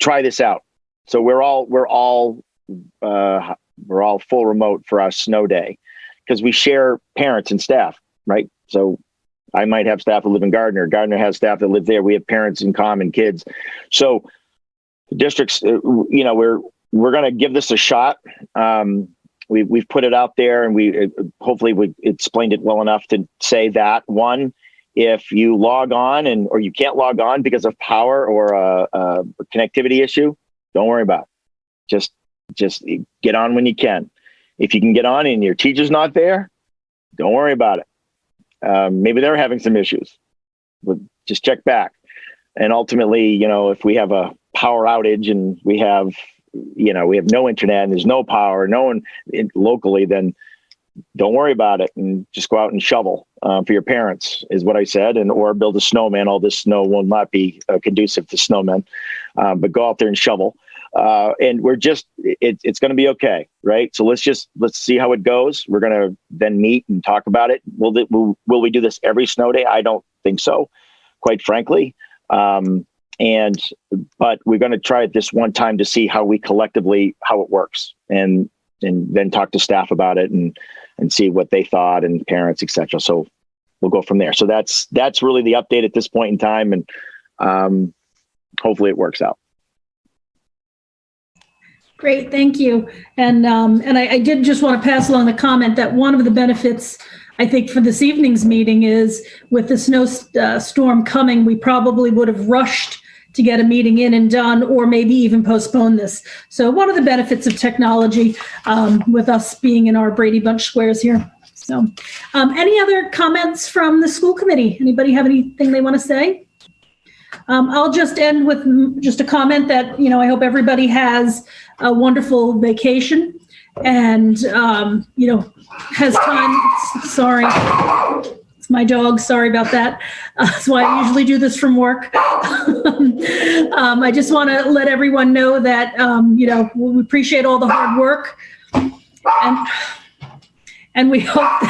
try this out. So we're all full remote for our snow day, because we share parents and staff, right? So I might have staff that live in Gardner. Gardner has staff that live there. We have parents in common, kids. So the districts, we're going to give this a shot. We've put it out there, and hopefully we explained it well enough to say that, one, if you log on or you can't log on because of power or a connectivity issue, don't worry about it. Just get on when you can. If you can get on and your teacher's not there, don't worry about it. Maybe they're having some issues. But just check back. And ultimately, if we have a power outage and we have no internet and there's no power, no one locally, then don't worry about it and just go out and shovel for your parents, is what I said, or build a snowman. All this snow will not be conducive to snowmen, but go out there and shovel. And it's going to be okay, right? So let's see how it goes. We're going to then meet and talk about it. Will we do this every snow day? I don't think so, quite frankly. But we're going to try it this one time to see how it works, and then talk to staff about it and see what they thought, and parents, etc. So we'll go from there. So that's really the update at this point in time, and hopefully it works out. Great, thank you. And I did just want to pass along the comment that one of the benefits, I think, for this evening's meeting is, with the snowstorm coming, we probably would have rushed to get a meeting in and done, or maybe even postpone this. So one of the benefits of technology with us being in our Brady Bunch squares here. So any other comments from the school committee? Anybody have anything they want to say? I'll just end with just a comment that, you know, I hope everybody has a wonderful vacation and, you know, has time. Sorry. It's my dog. Sorry about that. That's why I usually do this from work. I just want to let everyone know that, you know, we appreciate all the hard work, and we hope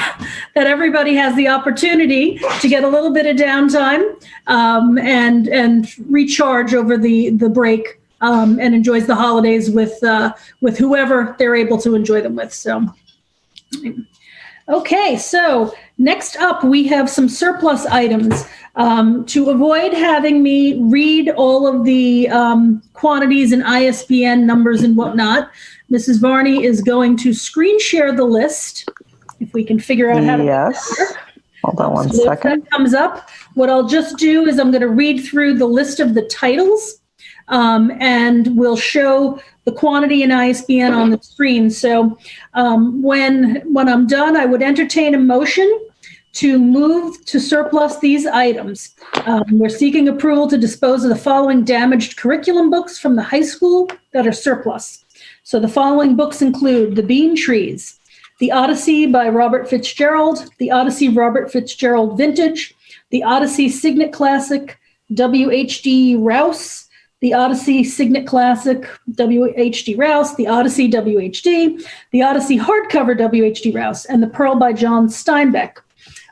that everybody has the opportunity to get a little bit of downtime and recharge over the break and enjoys the holidays with whoever they're able to enjoy them with. So. Okay, so next up, we have some surplus items. To avoid having me read all of the quantities and ISBN numbers and whatnot, Mrs. Varney is going to screen share the list, if we can figure out how to do that. Hold on one So if second. that comes up, what I'll just do is I'm going to read through the list of the titles, and we'll show the quantity and ISBN on the screen. So when I'm done, I would entertain a motion to move to surplus these items. We're seeking approval to dispose of the following damaged curriculum books from the high school that are surplus. So the following books include The Bean Trees, The Odyssey by Robert Fitzgerald, The Odyssey Robert Fitzgerald Vintage, The Odyssey Signet Classic, W.H.D. Rouse, The Odyssey Signet Classic, W.H.D. Rouse, The Odyssey W.H.D., The Odyssey Hardcover W.H.D. Rouse, and The Pearl by John Steinbeck.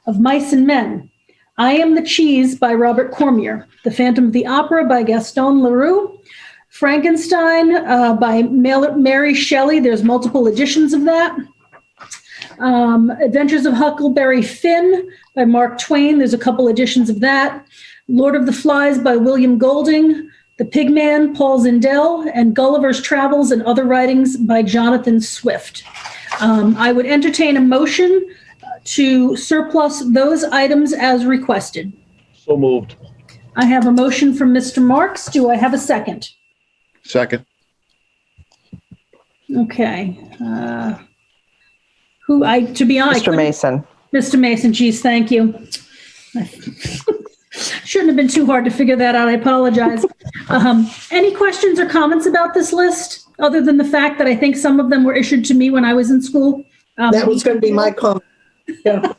Of Mice and Men, I Am the Cheese by Robert Cormier, The Phantom of the Opera by Gaston Leroux, Frankenstein by Mary Shelley. There's multiple editions of that. Adventures of Huckleberry Finn by Mark Twain. There's a couple editions of that. Lord of the Flies by William Golding, The Pigman, Paul Zindel, and Gulliver's Travels and Other Writings by Jonathan Swift. I would entertain a motion to surplus those items as requested. So moved. I have a motion from Mr. Marks. Do I have a second? Second. Okay. To be honest, Mr. Mason. Mr. Mason, geez, thank you. Shouldn't have been too hard to figure that out. I apologize. Any questions or comments about this list, other than the fact that I think some of them were issued to me when I was in school? That was going to be my comment. Yeah.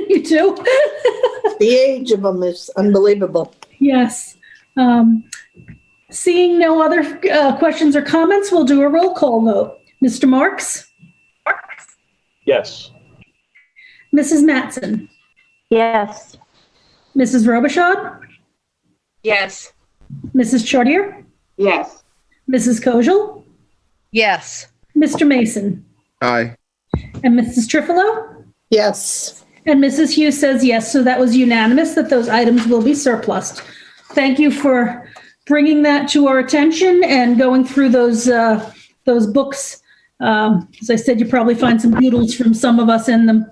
You too? The age of them is unbelievable. Yes. Seeing no other questions or comments, we'll do a roll call vote. Mr. Marks? Yes. Mrs. Mattson? Yes. Mrs. Robichaud? Yes. Mrs. Chartier? Yes. Mrs. Kojal? Yes. Mr. Mason? Aye. And Mrs. Trifilo? Yes. And Mrs. Hughes says yes, so that was unanimous that those items will be surplused. Thank you for bringing that to our attention and going through those books. As I said, you probably find some doodles from some of us in them.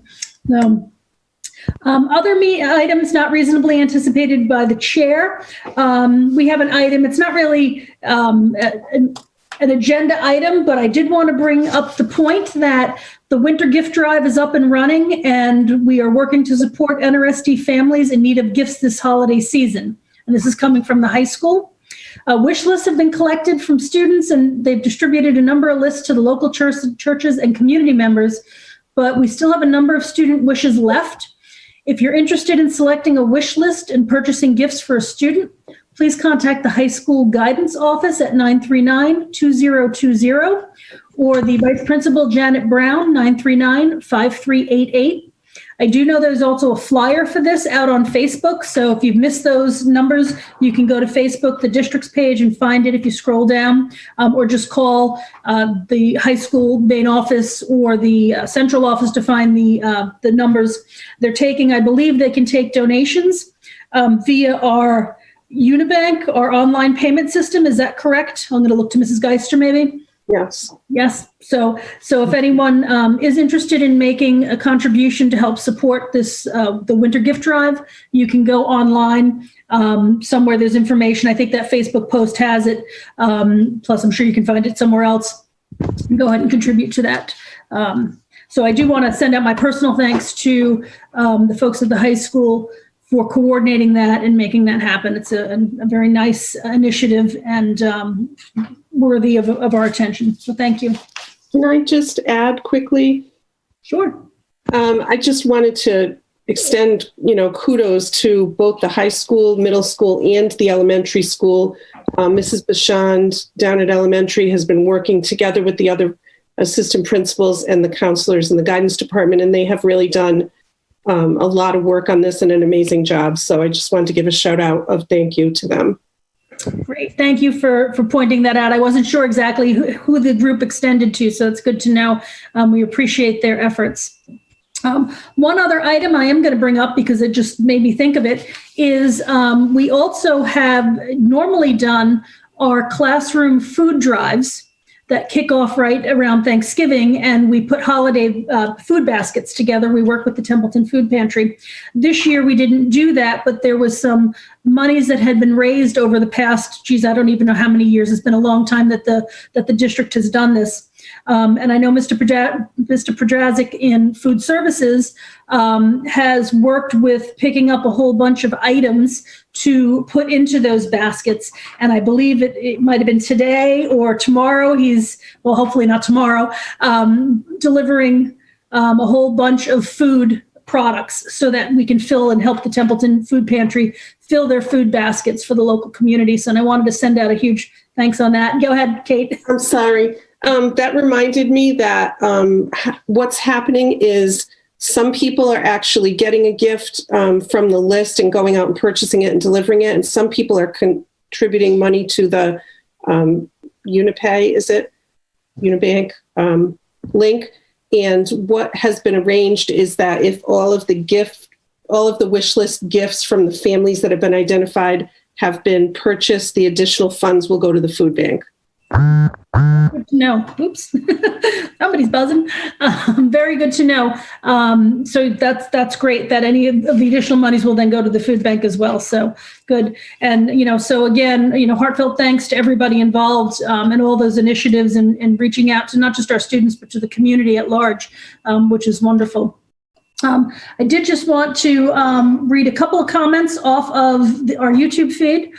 Other items not reasonably anticipated by the chair. We have an item, it's not really an agenda item, but I did want to bring up the point that the winter gift drive is up and running, and we are working to support NRSD families in need of gifts this holiday season. And this is coming from the high school. Wish lists have been collected from students, and they've distributed a number of lists to the local churches and community members, but we still have a number of student wishes left. If you're interested in selecting a wish list and purchasing gifts for a student, please contact the high school guidance office at 939-2020 or the Vice Principal Janet Brown, 939-5388. I do know there's also a flyer for this out on Facebook, so if you've missed those numbers, you can go to Facebook, the district's page, and find it if you scroll down, or just call the high school main office or the central office to find the numbers they're taking. I believe they can take donations via our Unibank, our online payment system. Is that correct? I'm going to look to Mrs. Geister, maybe. Yes. Yes. So if anyone is interested in making a contribution to help support this, the winter gift drive, you can go online. Somewhere there's information. I think that Facebook post has it. Plus, I'm sure you can find it somewhere else. Go ahead and contribute to that. So I do want to send out my personal thanks to the folks at the high school for coordinating that and making that happen. It's a very nice initiative and worthy of our attention. So thank you. Can I just add quickly? Sure. I just wanted to extend, kudos to both the high school, middle school, and the elementary school. Mrs. Bashand down at elementary has been working together with the other assistant principals and the counselors in the guidance department, and they have really done a lot of work on this and an amazing job. So I just wanted to give a shout out of thank you to them. Great. Thank you for pointing that out. I wasn't sure exactly who the group extended to, so it's good to know. We appreciate their efforts. One other item I am going to bring up because it just made me think of it is we also have normally done our classroom food drives that kick off right around Thanksgiving, and we put holiday food baskets together. We work with the Templeton Food Pantry. This year we didn't do that, but there was some monies that had been raised over the past, I don't even know how many years. It's been a long time that the district has done this. And I know Mr. Podrazik in Food Services has worked with picking up a whole bunch of items to put into those baskets. And I believe it might have been today or tomorrow. Hopefully not tomorrow, delivering a whole bunch of food products so that we can fill and help the Templeton Food Pantry fill their food baskets for the local community. So I wanted to send out a huge thanks on that. Go ahead, Kate. I'm sorry. That reminded me that what's happening is some people are actually getting a gift from the list and going out and purchasing it and delivering it. And some people are contributing money to the Unipay, is it? Unibank link. And what has been arranged is that if all of the wish list gifts from the families that have been identified have been purchased, the additional funds will go to the food bank. Good to know. Oops, somebody's buzzing. Very good to know. So that's great that any of the additional monies will then go to the food bank as well. So good. And, so again, heartfelt thanks to everybody involved in all those initiatives and reaching out to not just our students, but to the community at large, which is wonderful. I did just want to read a couple of comments off of our YouTube feed.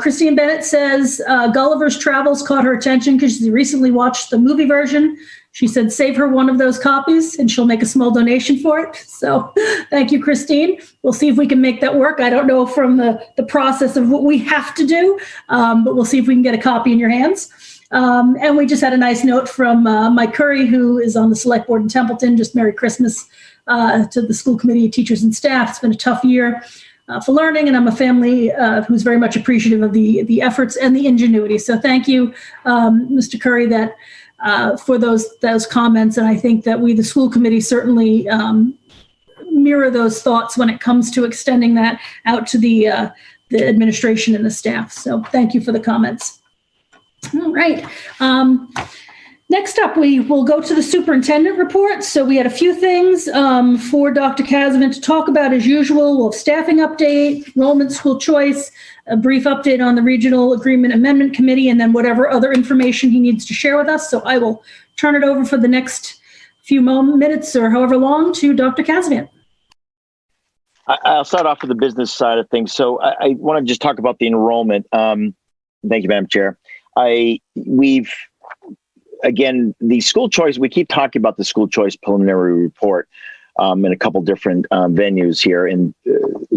Christine Bennett says, Gulliver's Travels caught her attention because she recently watched the movie version. She said, save her one of those copies and she'll make a small donation for it. So thank you, Christine. We'll see if we can make that work. I don't know from the process of what we have to do, but we'll see if we can get a copy in your hands. And we just had a nice note from Mike Curry, who is on the select board in Templeton. Just Merry Christmas to the school committee, teachers and staff. It's been a tough year for learning, and I'm a family who's very much appreciative of the efforts and the ingenuity. So thank you, Mr. Curry, for those comments. And I think that we, the school committee, certainly mirror those thoughts when it comes to extending that out to the administration and the staff. So thank you for the comments. All right. Next up, we will go to the superintendent report. So we had a few things for Dr. Kazavin to talk about as usual. We'll have staffing update, enrollment, school choice, a brief update on the Regional Agreement Amendment Committee, and then whatever other information he needs to share with us. So I will turn it over for the next few minutes or however long to Dr. Kazavin. I'll start off with the business side of things. So I want to just talk about the enrollment. Thank you, Madam Chair. Again, the school choice, we keep talking about the school choice preliminary report in a couple different venues here in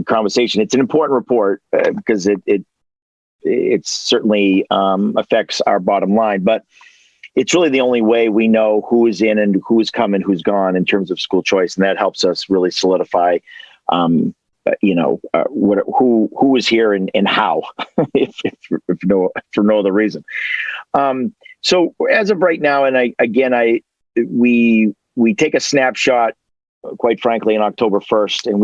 conversation. It's an important report because it certainly affects our bottom line, but it's really the only way we know who is in and who is coming, who's gone in terms of school choice. And that helps us really solidify, who is here and how, for no other reason. So as of right now, and we take a snapshot, quite frankly, on October 1st, and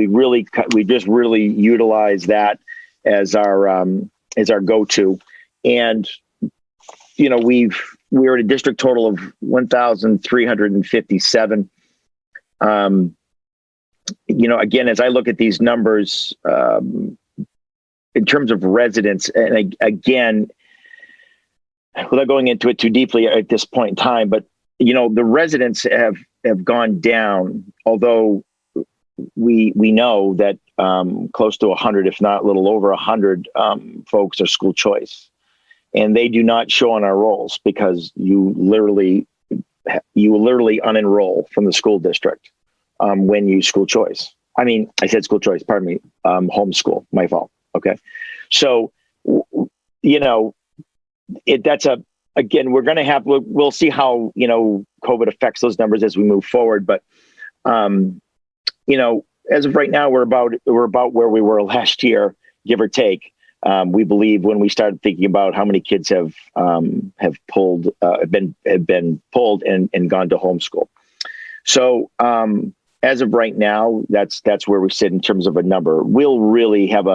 we just really utilize that as our go-to. And we've we're at a district total of 1,357. Again, as I look at these numbers, in terms of residents, and again, without going into it too deeply at this point in time, but the residents have gone down, although we know that close to 100, if not a little over 100 folks are school choice, and they do not show on our rolls because you literally unenroll from the school district when you school choice. I mean, I said school choice, pardon me, homeschool, my fault. Okay. So, again, we're going to have, we'll see how, COVID affects those numbers as we move forward. But, as of right now, we're about where we were last year, give or take. We believe when we started thinking about how many kids have been pulled and gone to homeschool. So, as of right now, that's where we sit in terms of a number. We'll have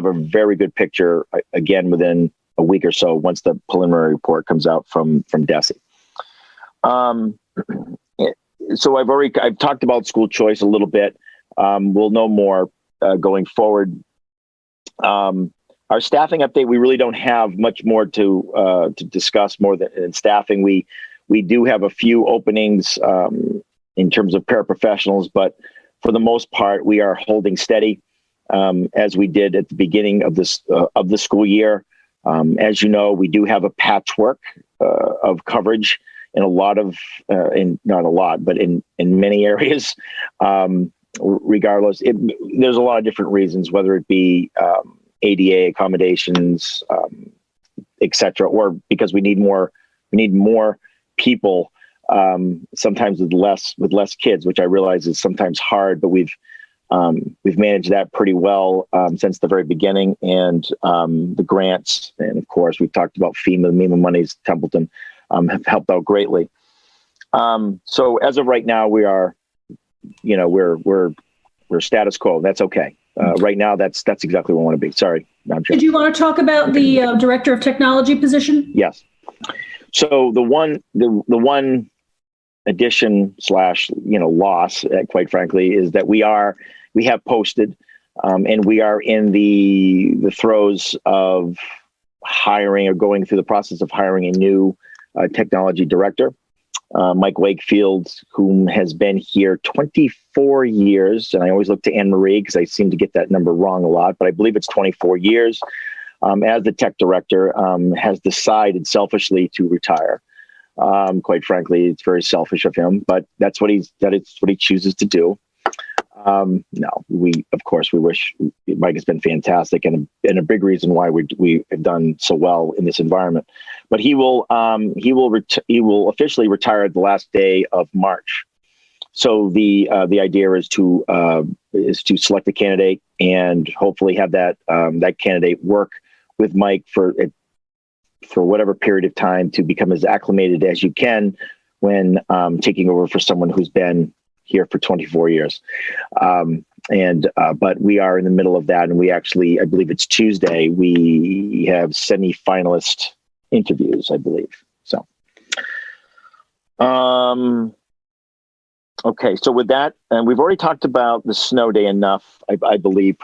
a very good picture again within a week or so once the preliminary report comes out from DESE. So I've talked about school choice a little bit. We'll know more going forward. Our staffing update, we really don't have much more to discuss more than staffing. We do have a few openings in terms of paraprofessionals, but for the most part, we are holding steady as we did at the beginning of the school year. As you know, we do have a patchwork of coverage in a lot of, not a lot, but in many areas. Regardless, there's a lot of different reasons, whether it be ADA accommodations, et cetera, or because we need more people. Sometimes with less kids, which I realize is sometimes hard, but we've managed that pretty well since the very beginning, and the grants, and of course we've talked about MEMA monies, Templeton, have helped out greatly. So as of right now, we are, we're status quo. That's okay. Right now, that's exactly where we want to be. Sorry, Did you want to talk about the director of technology position? Yes. So the one addition / loss, quite frankly, is that we have posted, and we are in the throes of hiring or going through the process of hiring a new technology director, Mike Wakefield, whom has been here 24 years. And I always look to Anne Marie because I seem to get that number wrong a lot, but I believe it's 24 years as the tech director, has decided selfishly to retire. Quite frankly, it's very selfish of him, but that's what he chooses to do. No, we wish Mike has been fantastic and a big reason why we have done so well in this environment. But he will officially retire at the last day of March. So the idea is to select a candidate and hopefully have that candidate work with Mike for whatever period of time to become as acclimated as you can when taking over for someone who's been here for 24 years. But we are in the middle of that. And we actually, I believe it's Tuesday, we have semi-finalist interviews, I believe. So, okay. So with that, and we've already talked about the snow day enough, I believe.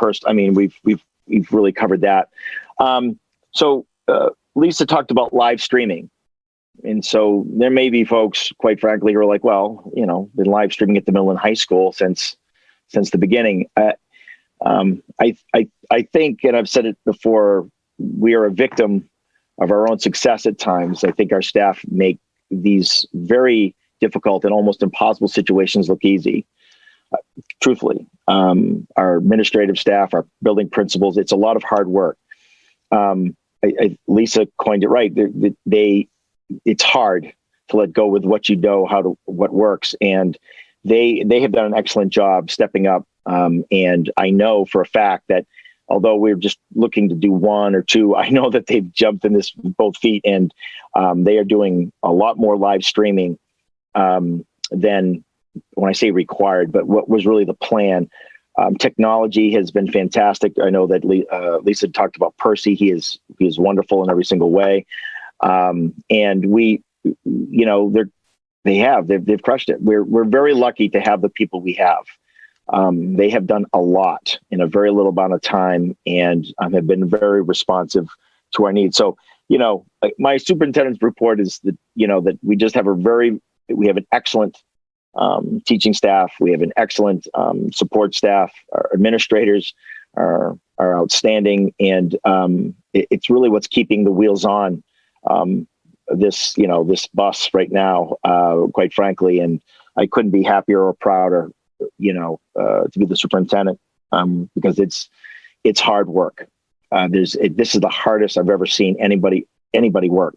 We've really covered that. So Lisa talked about live streaming. And so there may be folks, quite frankly, who are like, well, been live streaming at the Millen High School since the beginning. I think, and I've said it before, we are a victim of our own success at times. I think our staff make these very difficult and almost impossible situations look easy. Truthfully, our administrative staff, our building principals, it's a lot of hard work. Lisa coined it right. It's hard to let go with what you know, what works. And they have done an excellent job stepping up. And I know for a fact that although we're just looking to do one or two, I know that they've jumped in this with both feet, and they are doing a lot more live streaming than, when I say required, but what was really the plan. Technology has been fantastic. I know that Lisa talked about Percy. He is wonderful in every single way. And we, you know, they've crushed it. We're very lucky to have the people we have. They have done a lot in a very little amount of time and have been very responsive to our needs. So, you know, my superintendent's report is that, you know, that we just have we have an excellent teaching staff. We have an excellent support staff. Our administrators are outstanding. And it's really what's keeping the wheels on this bus right now, quite frankly. And I couldn't be happier or prouder, you know, to be the superintendent, because it's hard work. This is the hardest I've ever seen anybody work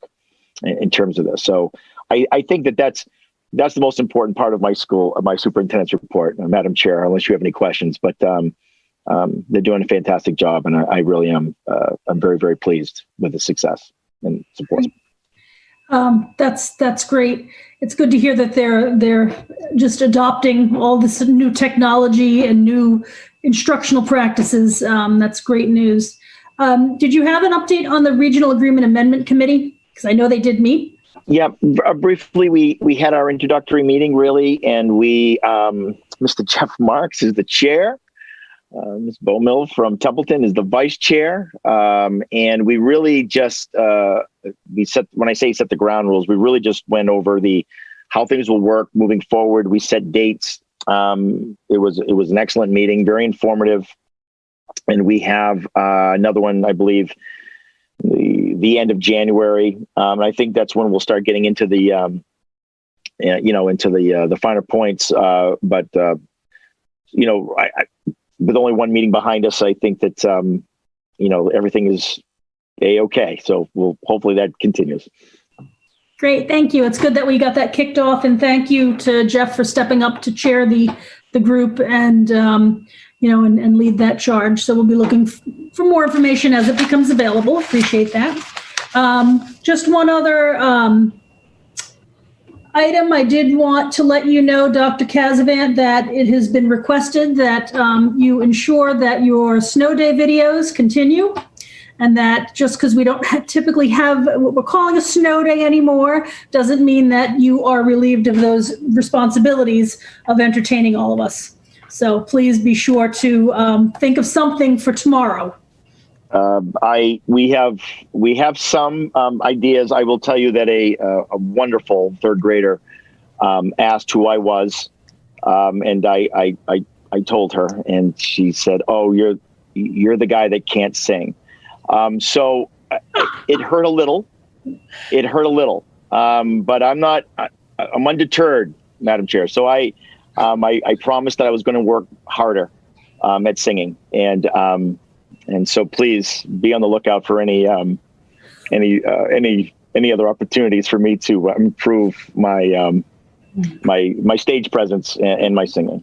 in terms of this. So I think that's the most important part of my superintendent's report, Madam Chair, unless you have any questions, but they're doing a fantastic job. And I really am, I'm very, very pleased with the success and support. That's great. It's good to hear that they're just adopting all this new technology and new instructional practices. That's great news. Did you have an update on the Regional Agreement Amendment Committee? Because I know they did meet. Yeah, briefly, we had our introductory meeting, really, and Mr. Jeff Marks is the chair. Ms. Beaumill from Templeton is the vice chair. And we really just, when I say set the ground rules, we really just went over how things will work moving forward. We set dates. It was an excellent meeting, very informative. And we have another one, I believe, the end of January. I think that's when we'll start getting into the finer points. But with only one meeting behind us, I think that, everything is A-okay. So hopefully that continues. Great. Thank you. It's good that we got that kicked off, and thank you to Jeff for stepping up to chair the group and, and lead that charge. So we'll be looking for more information as it becomes available. Appreciate that. Just one other, item. I did want to let you know, Dr. Casavant, that it has been requested that you ensure that your snow day videos continue, and that just because we don't typically have what we're calling a snow day anymore doesn't mean that you are relieved of those responsibilities of entertaining all of us. So please be sure to think of something for tomorrow. We have some ideas. I will tell you that a wonderful third grader asked who I was, and I told her, and she said, "Oh, you're the guy that can't sing." So it hurt a little. But I'm undeterred, Madam Chair. So I promised that I was going to work harder at singing, and so please be on the lookout for any other opportunities for me to improve my my stage presence and my singing.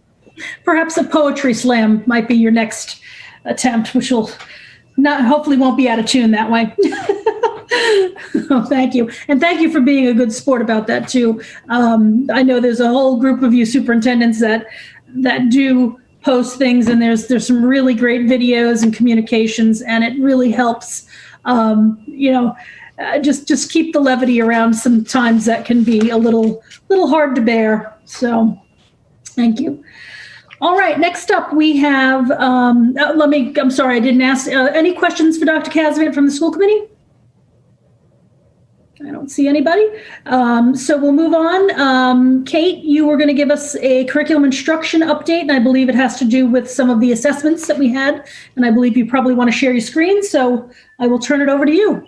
Perhaps a poetry slam might be your next attempt, which will hopefully won't be out of tune that way. Oh, thank you. And thank you for being a good sport about that too. I know there's a whole group of you superintendents that do post things, and there's some really great videos and communications, and it really helps, just keep the levity around sometimes that can be a little hard to bear. So thank you. All right, next up we have, I'm sorry, I didn't ask, any questions for Dr. Casavant from the school committee? I don't see anybody. So we'll move on. Kate, you were going to give us a curriculum instruction update, and I believe it has to do with some of the assessments that we had, and I believe you probably want to share your screen, so I will turn it over to you.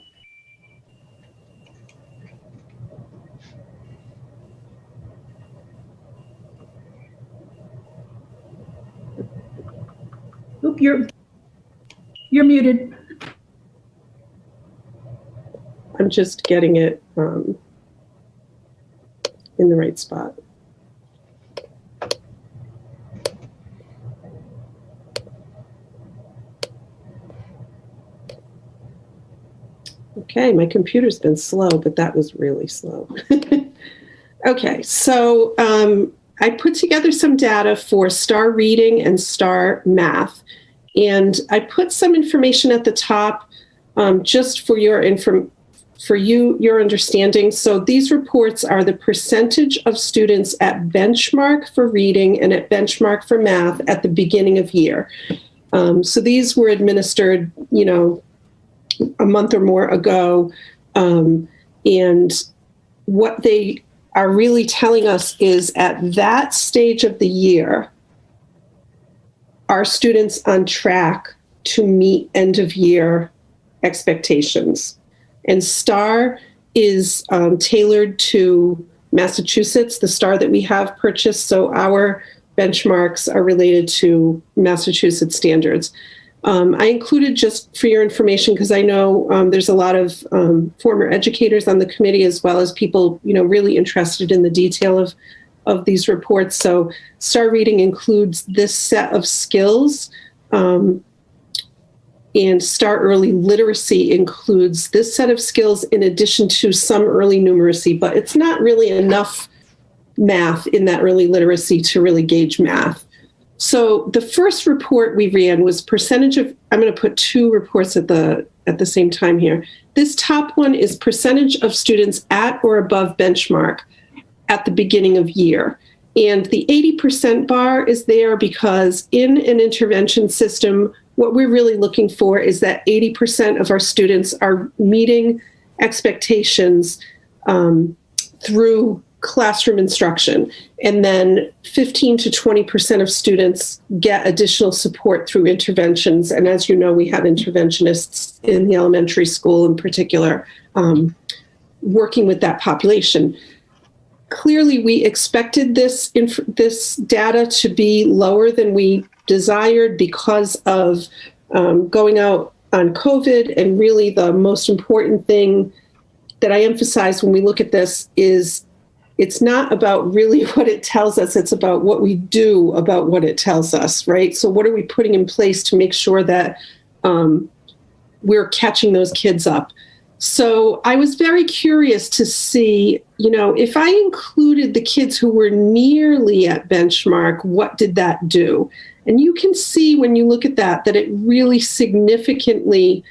Oop, you're muted. I'm just getting it in the right spot. Okay, my computer's been slow, but that was really slow. Okay, so I put together some data for STAR reading and STAR math, and I put some information at the top just for your for your understanding, so these reports are the percentage of students at benchmark for reading and at benchmark for math at the beginning of year. So these were administered, a month or more ago. And what they are really telling us is at that stage of the year, are students on track to meet end of year expectations? And STAR is tailored to Massachusetts, the STAR that we have purchased. So our benchmarks are related to Massachusetts standards. I included, just for your information, because I know there's a lot of former educators on the committee, as well as people, really interested in the detail of these reports. So STAR reading includes this set of skills, and STAR early literacy includes this set of skills in addition to some early numeracy, but it's not really enough math in that early literacy to really gauge math. So the first report we ran was percentage of, I'm going to put two reports at the same time here. This top one is percentage of students at or above benchmark at the beginning of year. And the 80% bar is there because in an intervention system, what we're really looking for is that 80% of our students are meeting expectations through classroom instruction. And then 15 to 20% of students get additional support through interventions. And as you know, we have interventionists in the elementary school in particular, working with that population. Clearly, we expected this data to be lower than we desired because of going out on COVID. And really the most important thing that I emphasize when we look at this is it's not about really what it tells us, it's about what we do about what it tells us, right? So what are we putting in place to make sure that we're catching those kids up? So I was very curious to see, if I included the kids who were nearly at benchmark, what did that do? And you can see when you look at that it really significantly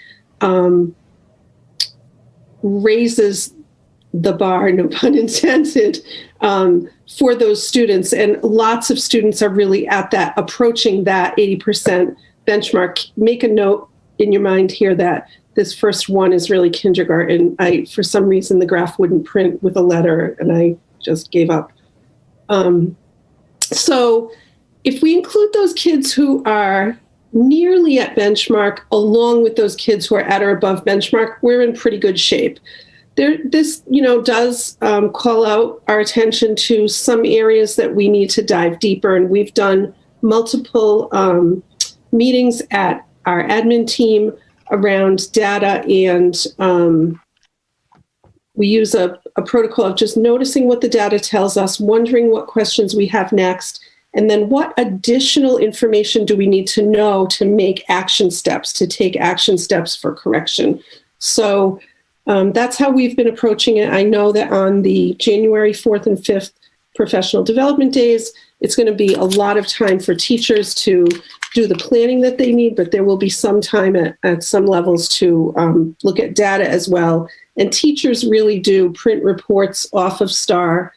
raises the bar, no pun intended, for those students. And lots of students are really at that, approaching that 80% benchmark. Make a note in your mind here that this first one is really kindergarten. For some reason, the graph wouldn't print with a letter, and I just gave up. So if we include those kids who are nearly at benchmark, along with those kids who are at or above benchmark, we're in pretty good shape. This, does call out our attention to some areas that we need to dive deeper. And we've done multiple meetings at our admin team around data, and we use a protocol of just noticing what the data tells us, wondering what questions we have next, and then what additional information do we need to know to make action steps, to take action steps for correction. So that's how we've been approaching it. I know that on the January 4th and 5th professional development days, it's going to be a lot of time for teachers to do the planning that they need, but there will be some time at some levels to look at data as well. And teachers really do print reports off of STAR.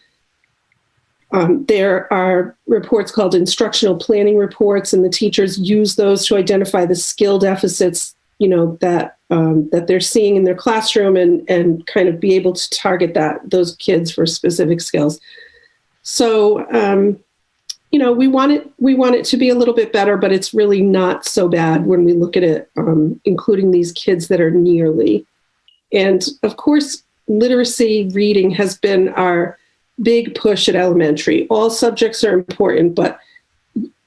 There are reports called instructional planning reports, and the teachers use those to identify the skill deficits, that they're seeing in their classroom, and kind of be able to target those kids for specific skills. So, we want it to be a little bit better, but it's really not so bad when we look at it, including these kids that are nearly. And of course, literacy reading has been our big push at elementary. All subjects are important, but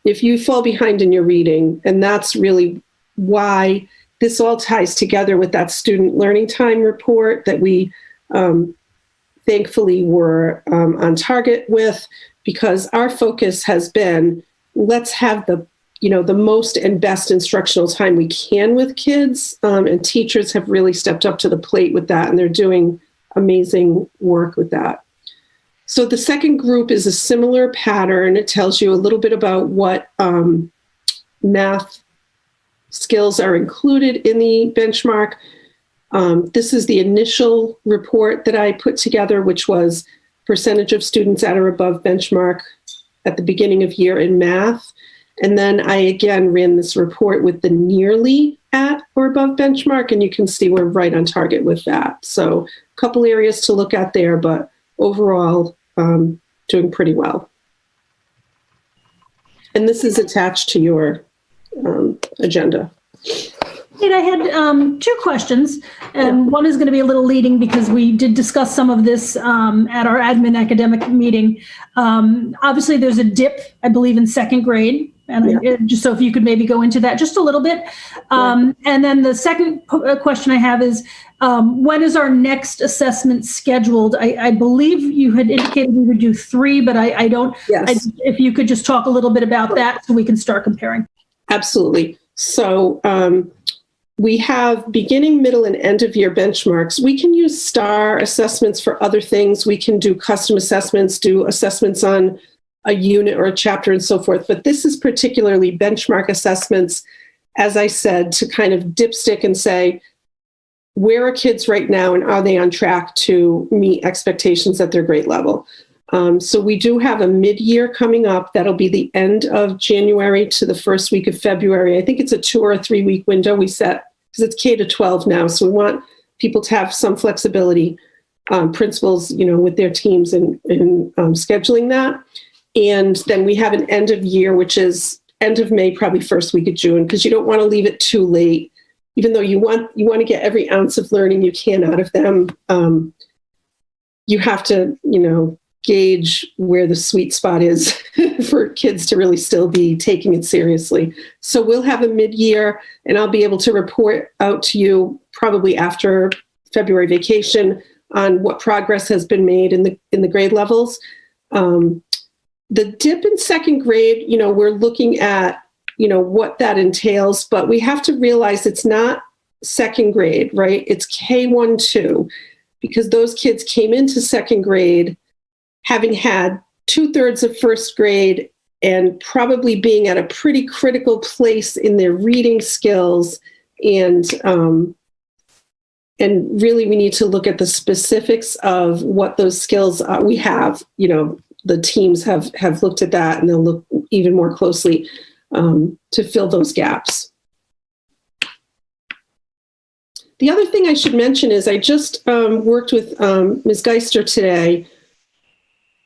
if you fall behind in your reading, and that's really why this all ties together with that student learning time report that we thankfully were on target with, because our focus has been, let's have the most and best instructional time we can with kids. And teachers have really stepped up to the plate with that, and they're doing amazing work with that. So the second group is a similar pattern. It tells you a little bit about what math skills are included in the benchmark. This is the initial report that I put together, which was percentage of students at or above benchmark at the beginning of year in math. And then I again ran this report with the nearly at or above benchmark, and you can see we're right on target with that. So a couple areas to look at there, but overall doing pretty well. And this is attached to your agenda. Kate, I had two questions, and one is going to be a little leading because we did discuss some of this at our admin academic meeting. Obviously, there's a dip, I believe, in second grade. And just so if you could maybe go into that just a little bit. And then the second question I have is, when is our next assessment scheduled? I believe you had indicated we would do 3, but I don't. Yes. If you could just talk a little bit about that so we can start comparing. Absolutely. So we have beginning, middle, and end of year benchmarks. We can use STAR assessments for other things. We can do custom assessments, do assessments on a unit or a chapter and so forth. But this is particularly benchmark assessments, as I said, to kind of dipstick and say, where are kids right now and are they on track to meet expectations at their grade level? So we do have a mid-year coming up. That'll be the end of January to the first week of February. I think it's a 2 or 3 week window we set because it's K to 12 now. So we want people to have some flexibility, principals, with their teams in scheduling that. And then we have an end of year, which is end of May, probably first week of June, because you don't want to leave it too late. Even though you want to get every ounce of learning you can out of them, you have to, gauge where the sweet spot is for kids to really still be taking it seriously. So we'll have a mid-year, and I'll be able to report out to you probably after February vacation on what progress has been made in the grade levels. The dip in second grade, we're looking at, what that entails, but we have to realize it's not second grade, right? It's K1, 2, because those kids came into second grade having had 2/3 of first grade and probably being at a pretty critical place in their reading skills. And really we need to look at the specifics of what those skills are. We have, the teams have looked at that, and they'll look even more closely to fill those gaps. The other thing I should mention is I just worked with Ms. Geister today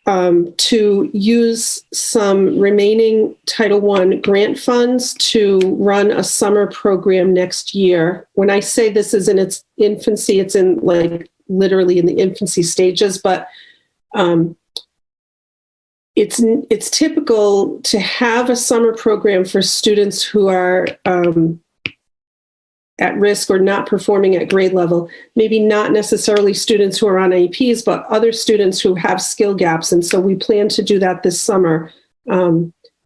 to use some remaining Title I grant funds to run a summer program next year. When I say this is in its infancy, it's in literally in the infancy stages, but it's typical to have a summer program for students who are at risk or not performing at grade level, maybe not necessarily students who are on IEPs, but other students who have skill gaps. And so we plan to do that this summer,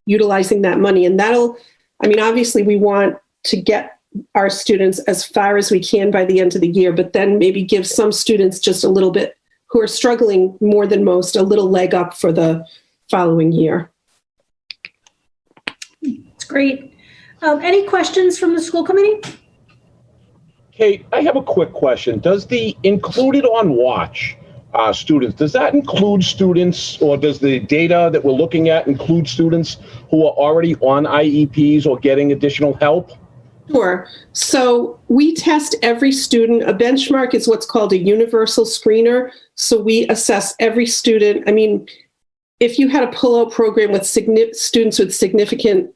utilizing that money. And obviously we want to get our students as far as we can by the end of the year, but then maybe give some students just a little bit who are struggling more than most, a little leg up for the following year. That's great. Any questions from the school committee? Kate, I have a quick question. Does the included on watch students, does that include students, or does the data that we're looking at include students who are already on IEPs or getting additional help? Sure. So we test every student. A benchmark is what's called a universal screener. So we assess every student. If you had a pull-out program with students with significant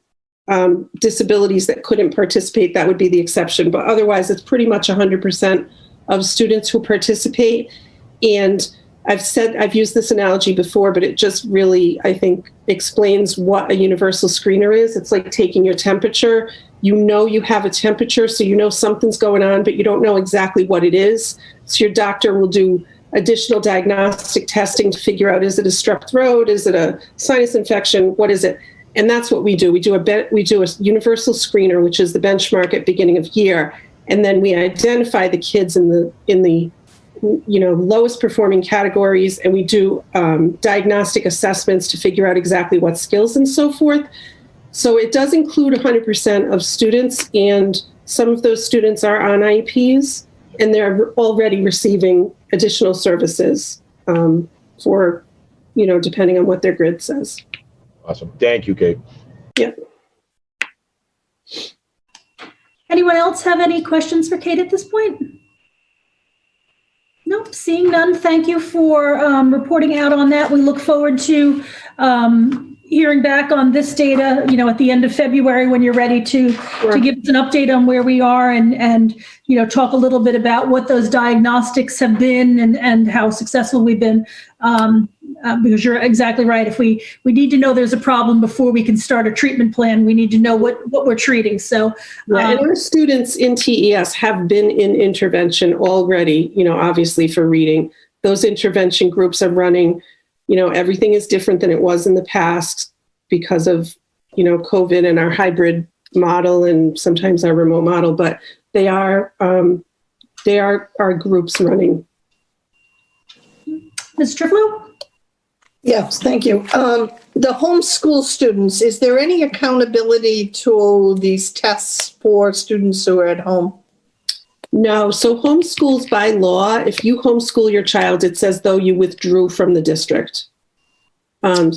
disabilities that couldn't participate, that would be the exception. But otherwise, it's pretty much 100% of students who participate. And I've used this analogy before, but it just really, I think, explains what a universal screener is. It's like taking your temperature. You have a temperature, so something's going on, but you don't know exactly what it is. So your doctor will do additional diagnostic testing to figure out, is it a strep throat? Is it a sinus infection? What is it? And that's what we do. We do a universal screener, which is the benchmark at beginning of year, and then we identify the kids in the lowest performing categories, and we do diagnostic assessments to figure out exactly what skills and so forth. So it does include 100% of students, and some of those students are on IEPs, and they're already receiving additional services for, depending on what their grid says. Awesome. Thank you, Kate. Yep. Anyone else have any questions for Kate at this point? Nope, seeing none. Thank you for reporting out on that. We look forward to hearing back on this data, at the end of February when you're ready to give us an update on where we are and talk a little bit about what those diagnostics have been and how successful we've been. Because you're exactly right. If we need to know there's a problem before we can start a treatment plan, we need to know what we're treating. So, and our students in TES have been in intervention already, obviously for reading. Those intervention groups are running, everything is different than it was in the past because of, COVID and our hybrid model and sometimes our remote model, but they are our groups running. Ms. Triflo? Yes, thank you. The homeschool students, is there any accountability to these tests for students who are at home? No. So homeschools by law, if you homeschool your child, it's as though you withdrew from the district.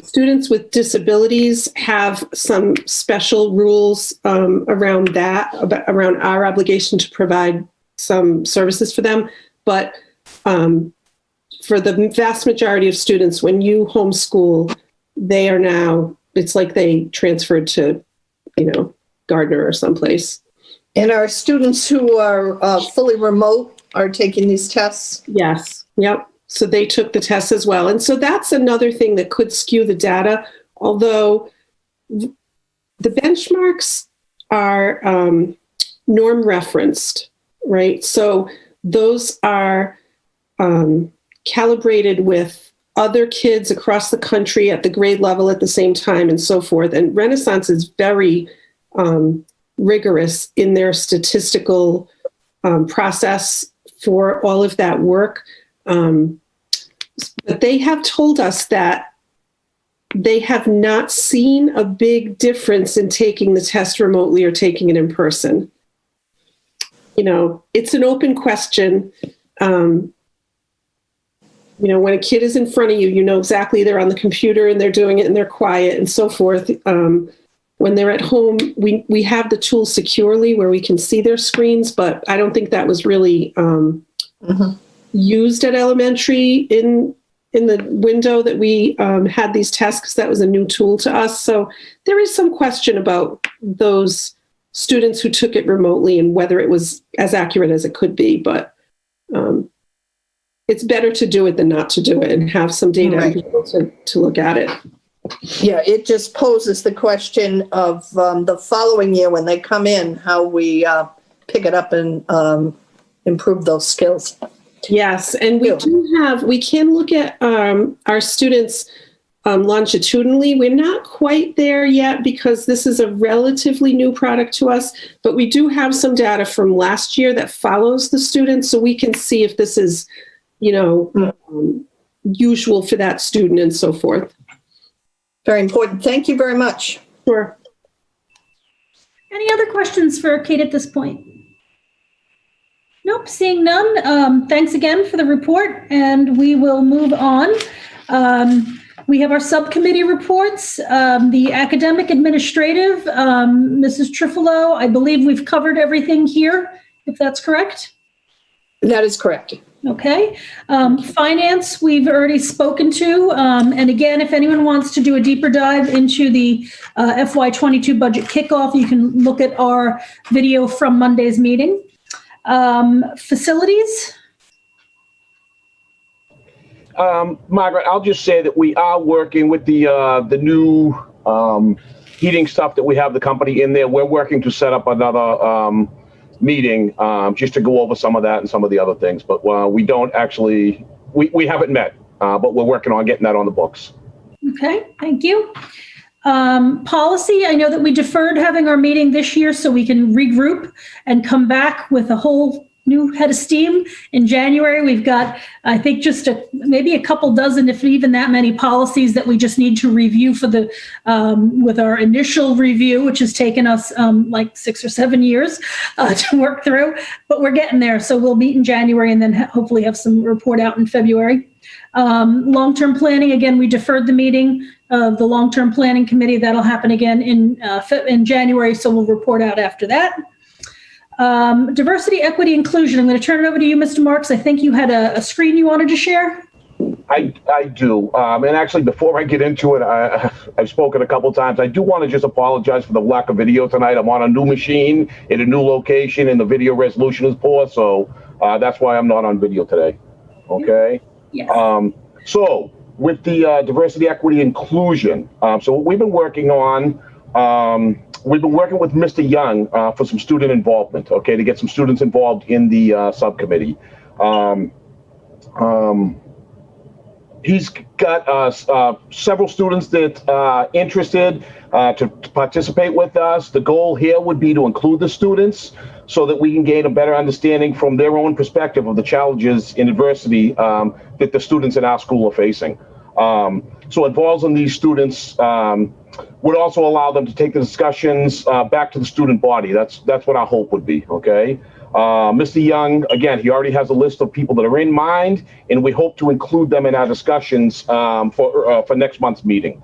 Students with disabilities have some special rules around that, around our obligation to provide some services for them. But for the vast majority of students, when you homeschool, they are now, it's like they transferred to, Gardner or someplace. And our students who are fully remote are taking these tests? Yes. Yep. So they took the test as well. And so that's another thing that could skew the data, although the benchmarks are norm referenced, right? So those are calibrated with other kids across the country at the grade level at the same time and so forth. And Renaissance is very rigorous in their statistical process for all of that work. But they have told us that they have not seen a big difference in taking the test remotely or taking it in person. It's an open question. When a kid is in front of you, you know exactly they're on the computer and they're doing it and they're quiet and so forth. When they're at home, we have the tools securely where we can see their screens, but I don't think that was really used at elementary in the window that we had these tests, because that was a new tool to us. So there is some question about those students who took it remotely and whether it was as accurate as it could be, but it's better to do it than not to do it and have some data and be able to look at it. Yeah, it just poses the question of the following year when they come in, how we pick it up and improve those skills. Yes, and we can look at our students longitudinally. We're not quite there yet because this is a relatively new product to us, but we do have some data from last year that follows the students, so we can see if this is, usual for that student and so forth. Very important. Thank you very much. Sure. Any other questions for Kate at this point? Nope, seeing none. Thanks again for the report, and we will move on. We have our subcommittee reports. The academic administrative, Mrs. Trifolo, I believe we've covered everything here, if that's correct. That is correct. Okay. Finance, we've already spoken to. And again, if anyone wants to do a deeper dive into the FY22 budget kickoff, you can look at our video from Monday's meeting. Facilities. Margaret, I'll just say that we are working with the new heating stuff that we have the company in there. We're working to set up another meeting just to go over some of that and some of the other things. But we don't actually, we haven't met, but we're working on getting that on the books. Okay, thank you. Policy, I know that we deferred having our meeting this year so we can regroup and come back with a whole new head of steam in January. We've got, I think, just maybe a couple dozen, if even that many, policies that we just need to review for the with our initial review, which has taken us like 6 or 7 years to work through. But we're getting there, so we'll meet in January and then hopefully have some report out in February. Long-term planning, again, we deferred the meeting of the long-term planning committee. That'll happen again in January, so we'll report out after that. Diversity, equity, inclusion. I'm going to turn it over to you, Mr. Marks. I think you had a screen you wanted to share. I do. And actually, before I get into it, I've spoken a couple of times. I do want to just apologize for the lack of video tonight. I'm on a new machine in a new location, and the video resolution is poor. So that's why I'm not on video today. Okay. Yes. So with the diversity, equity, inclusion. So what we've been working on, we've been working with Mr. Young for some student involvement, okay, to get some students involved in the subcommittee. He's got several students that are interested to participate with us. The goal here would be to include the students so that we can gain a better understanding from their own perspective of the challenges in adversity that the students in our school are facing. So involving these students would also allow them to take the discussions back to the student body. That's what our hope would be, okay? Mr. Young, again, he already has a list of people that are in mind, and we hope to include them in our discussions for next month's meeting,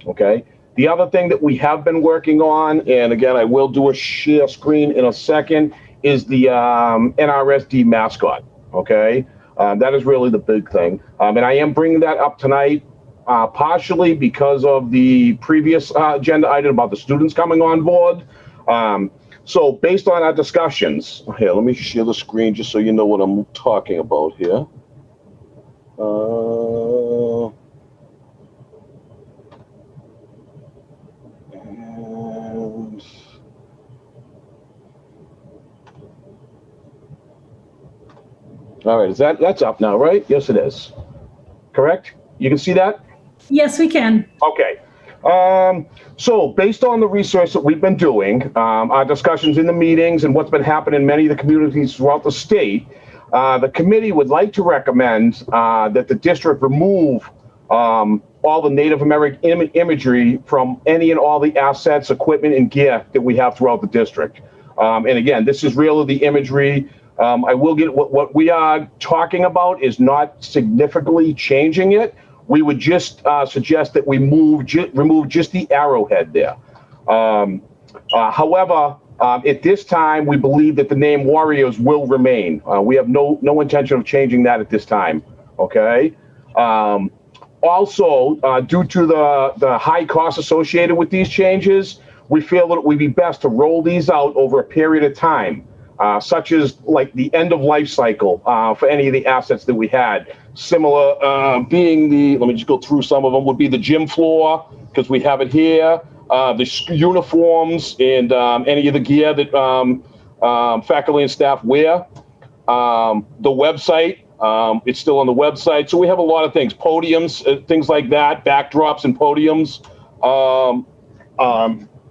okay? The other thing that we have been working on, and again, I will do a share screen in a second, is the NRSD mascot, okay? That is really the big thing. And I am bringing that up tonight, partially because of the previous agenda item about the students coming on board. So based on our discussions, here, let me share the screen just so you know what I'm talking about here. All right, that's up now, right? Yes, it is. Correct? You can see that? Yes, we can. Okay. So based on the research that we've been doing, our discussions in the meetings and what's been happening in many of the communities throughout the state, the committee would like to recommend that the district remove all the Native American imagery from any and all the assets, equipment, and gear that we have throughout the district. And again, this is really the imagery. I will get what we are talking about is not significantly changing it. We would just suggest that we remove just the arrowhead there. However, at this time, we believe that the name Warriors will remain. We have no intention of changing that at this time. Okay. Also, due to the high costs associated with these changes, we feel that it would be best to roll these out over a period of time, such as like the end of life cycle for any of the assets that we had. Similar being let me just go through some of them, would be the gym floor, because we have it here, the uniforms and any of the gear that faculty and staff wear, the website. It's still on the website. So we have a lot of things, podiums, things like that, backdrops and podiums.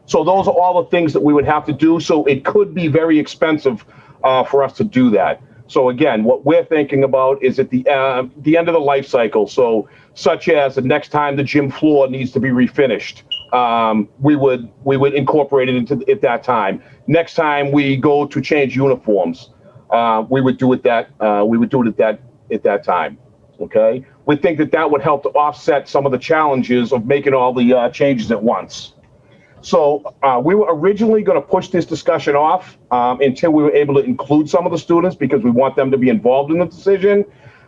So those are all the things that we would have to do. So it could be very expensive for us to do that. So again, what we're thinking about is at the end of the life cycle. So such as the next time the gym floor needs to be refinished, we would incorporate it into at that time. Next time we go to change uniforms, we would do it at that time. Okay, we think that would help to offset some of the challenges of making all the changes at once. So we were originally going to push this discussion off until we were able to include some of the students because we want them to be involved in the decision.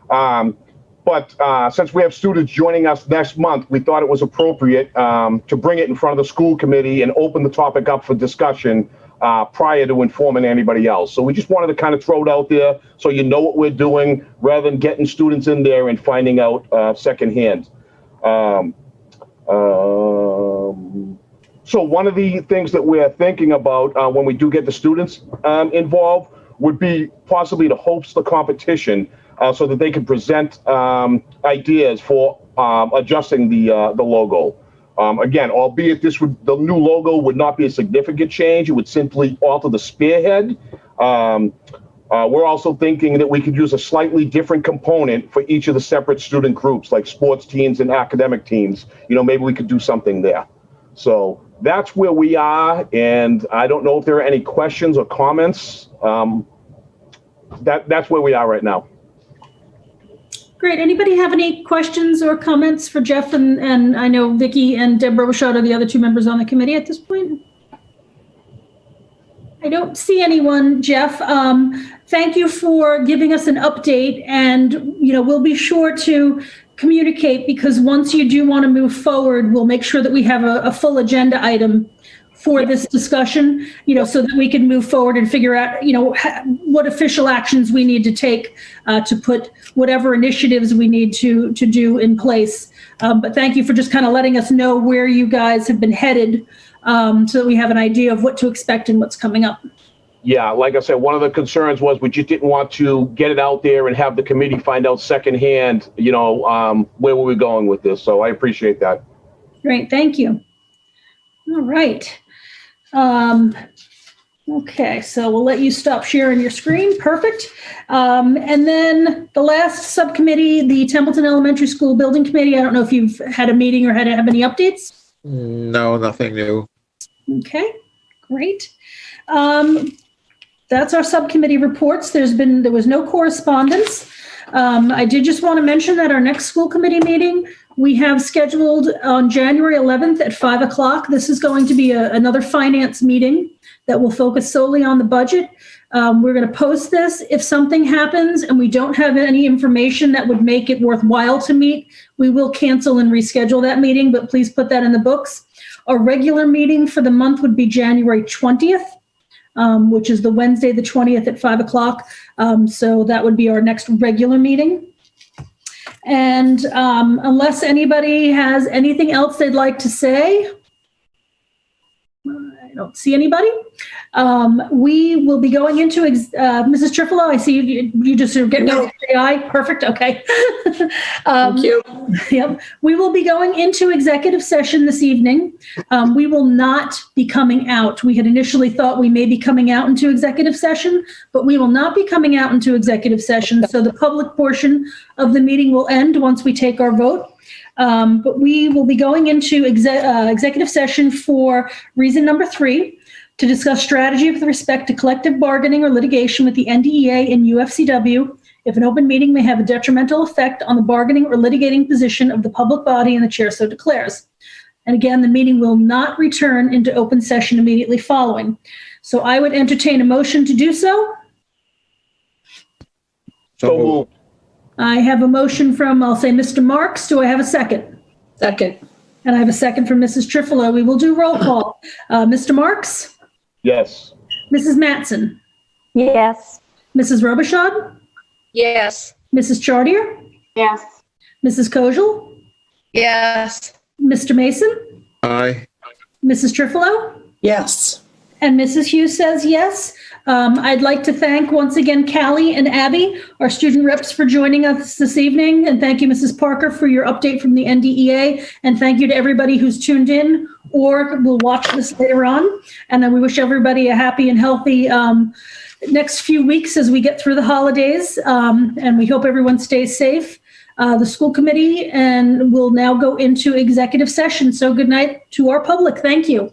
But since we have students joining us next month, we thought it was appropriate to bring it in front of the school committee and open the topic up for discussion prior to informing anybody else. So we just wanted to kind of throw it out there so you know what we're doing rather than getting students in there and finding out secondhand. So one of the things that we're thinking about when we do get the students involved would be possibly to host the competition so that they can present ideas for adjusting the logo. Again, albeit the new logo would not be a significant change, it would simply alter the spearhead. We're also thinking that we could use a slightly different component for each of the separate student groups, like sports teams and academic teams. Maybe we could do something there. So that's where we are, and I don't know if there are any questions or comments. That's where we are right now. Great. Anybody have any questions or comments for Jeff? And I know Vicki and Deb Robichaud are the other two members on the committee at this point. I don't see anyone, Jeff. Thank you for giving us an update, and we'll be sure to communicate, because once you do want to move forward, we'll make sure that we have a full agenda item for this discussion, so that we can move forward and figure out, what official actions we need to take to put whatever initiatives we need to do in place. But thank you for just kind of letting us know where you guys have been headed, so that we have an idea of what to expect and what's coming up. Yeah, like I said, one of the concerns was we just didn't want to get it out there and have the committee find out secondhand, where were we going with this. So I appreciate that. Great, thank you. All right. Okay, so we'll let you stop sharing your screen. Perfect. And then the last subcommittee, the Templeton Elementary School Building Committee. I don't know if you've had a meeting or have any updates. No, nothing new. Okay, great. That's our subcommittee reports. There was no correspondence. I did just want to mention that our next school committee meeting we have scheduled on January 11th at 5 o'clock. This is going to be another finance meeting that will focus solely on the budget. We're going to post this. If something happens and we don't have any information that would make it worthwhile to meet, we will cancel and reschedule that meeting, but please put that in the books. Our regular meeting for the month would be January 20th. Which is the Wednesday, the 20th at 5 o'clock. So that would be our next regular meeting. And unless anybody has anything else they'd like to say, I don't see anybody. We will be going into, Mrs. Trifolo, I see you just are getting ready to say aye. Perfect, okay. Thank you. Yep. We will be going into executive session this evening. We will not be coming out. We had initially thought we may be coming out into executive session, but we will not be coming out into executive session. So the public portion of the meeting will end once we take our vote. But we will be going into executive session for reason number 3, to discuss strategy with respect to collective bargaining or litigation with the NDEA and UFCW if an open meeting may have a detrimental effect on the bargaining or litigating position of the public body and the chair so declares. And again, the meeting will not return into open session immediately following. So I would entertain a motion to do so. So moved. I have a motion from, I'll say, Mr. Marks. Do I have a second? Second. And I have a second from Mrs. Trifolo. We will do roll call. Mr. Marks? Yes. Mrs. Mattson? Yes. Mrs. Robichaud? Yes. Mrs. Chartier? Yes. Mrs. Kojal? Yes. Mr. Mason? Aye. Mrs. Trifolo? Yes. And Mrs. Hughes says yes. I'd like to thank once again Callie and Abby, our student reps, for joining us this evening. And thank you, Mrs. Parker, for your update from the NDEA. And thank you to everybody who's tuned in or will watch this later on. And then we wish everybody a happy and healthy next few weeks as we get through the holidays. And we hope everyone stays safe. The school committee and will now go into executive session. So good night to our public. Thank you.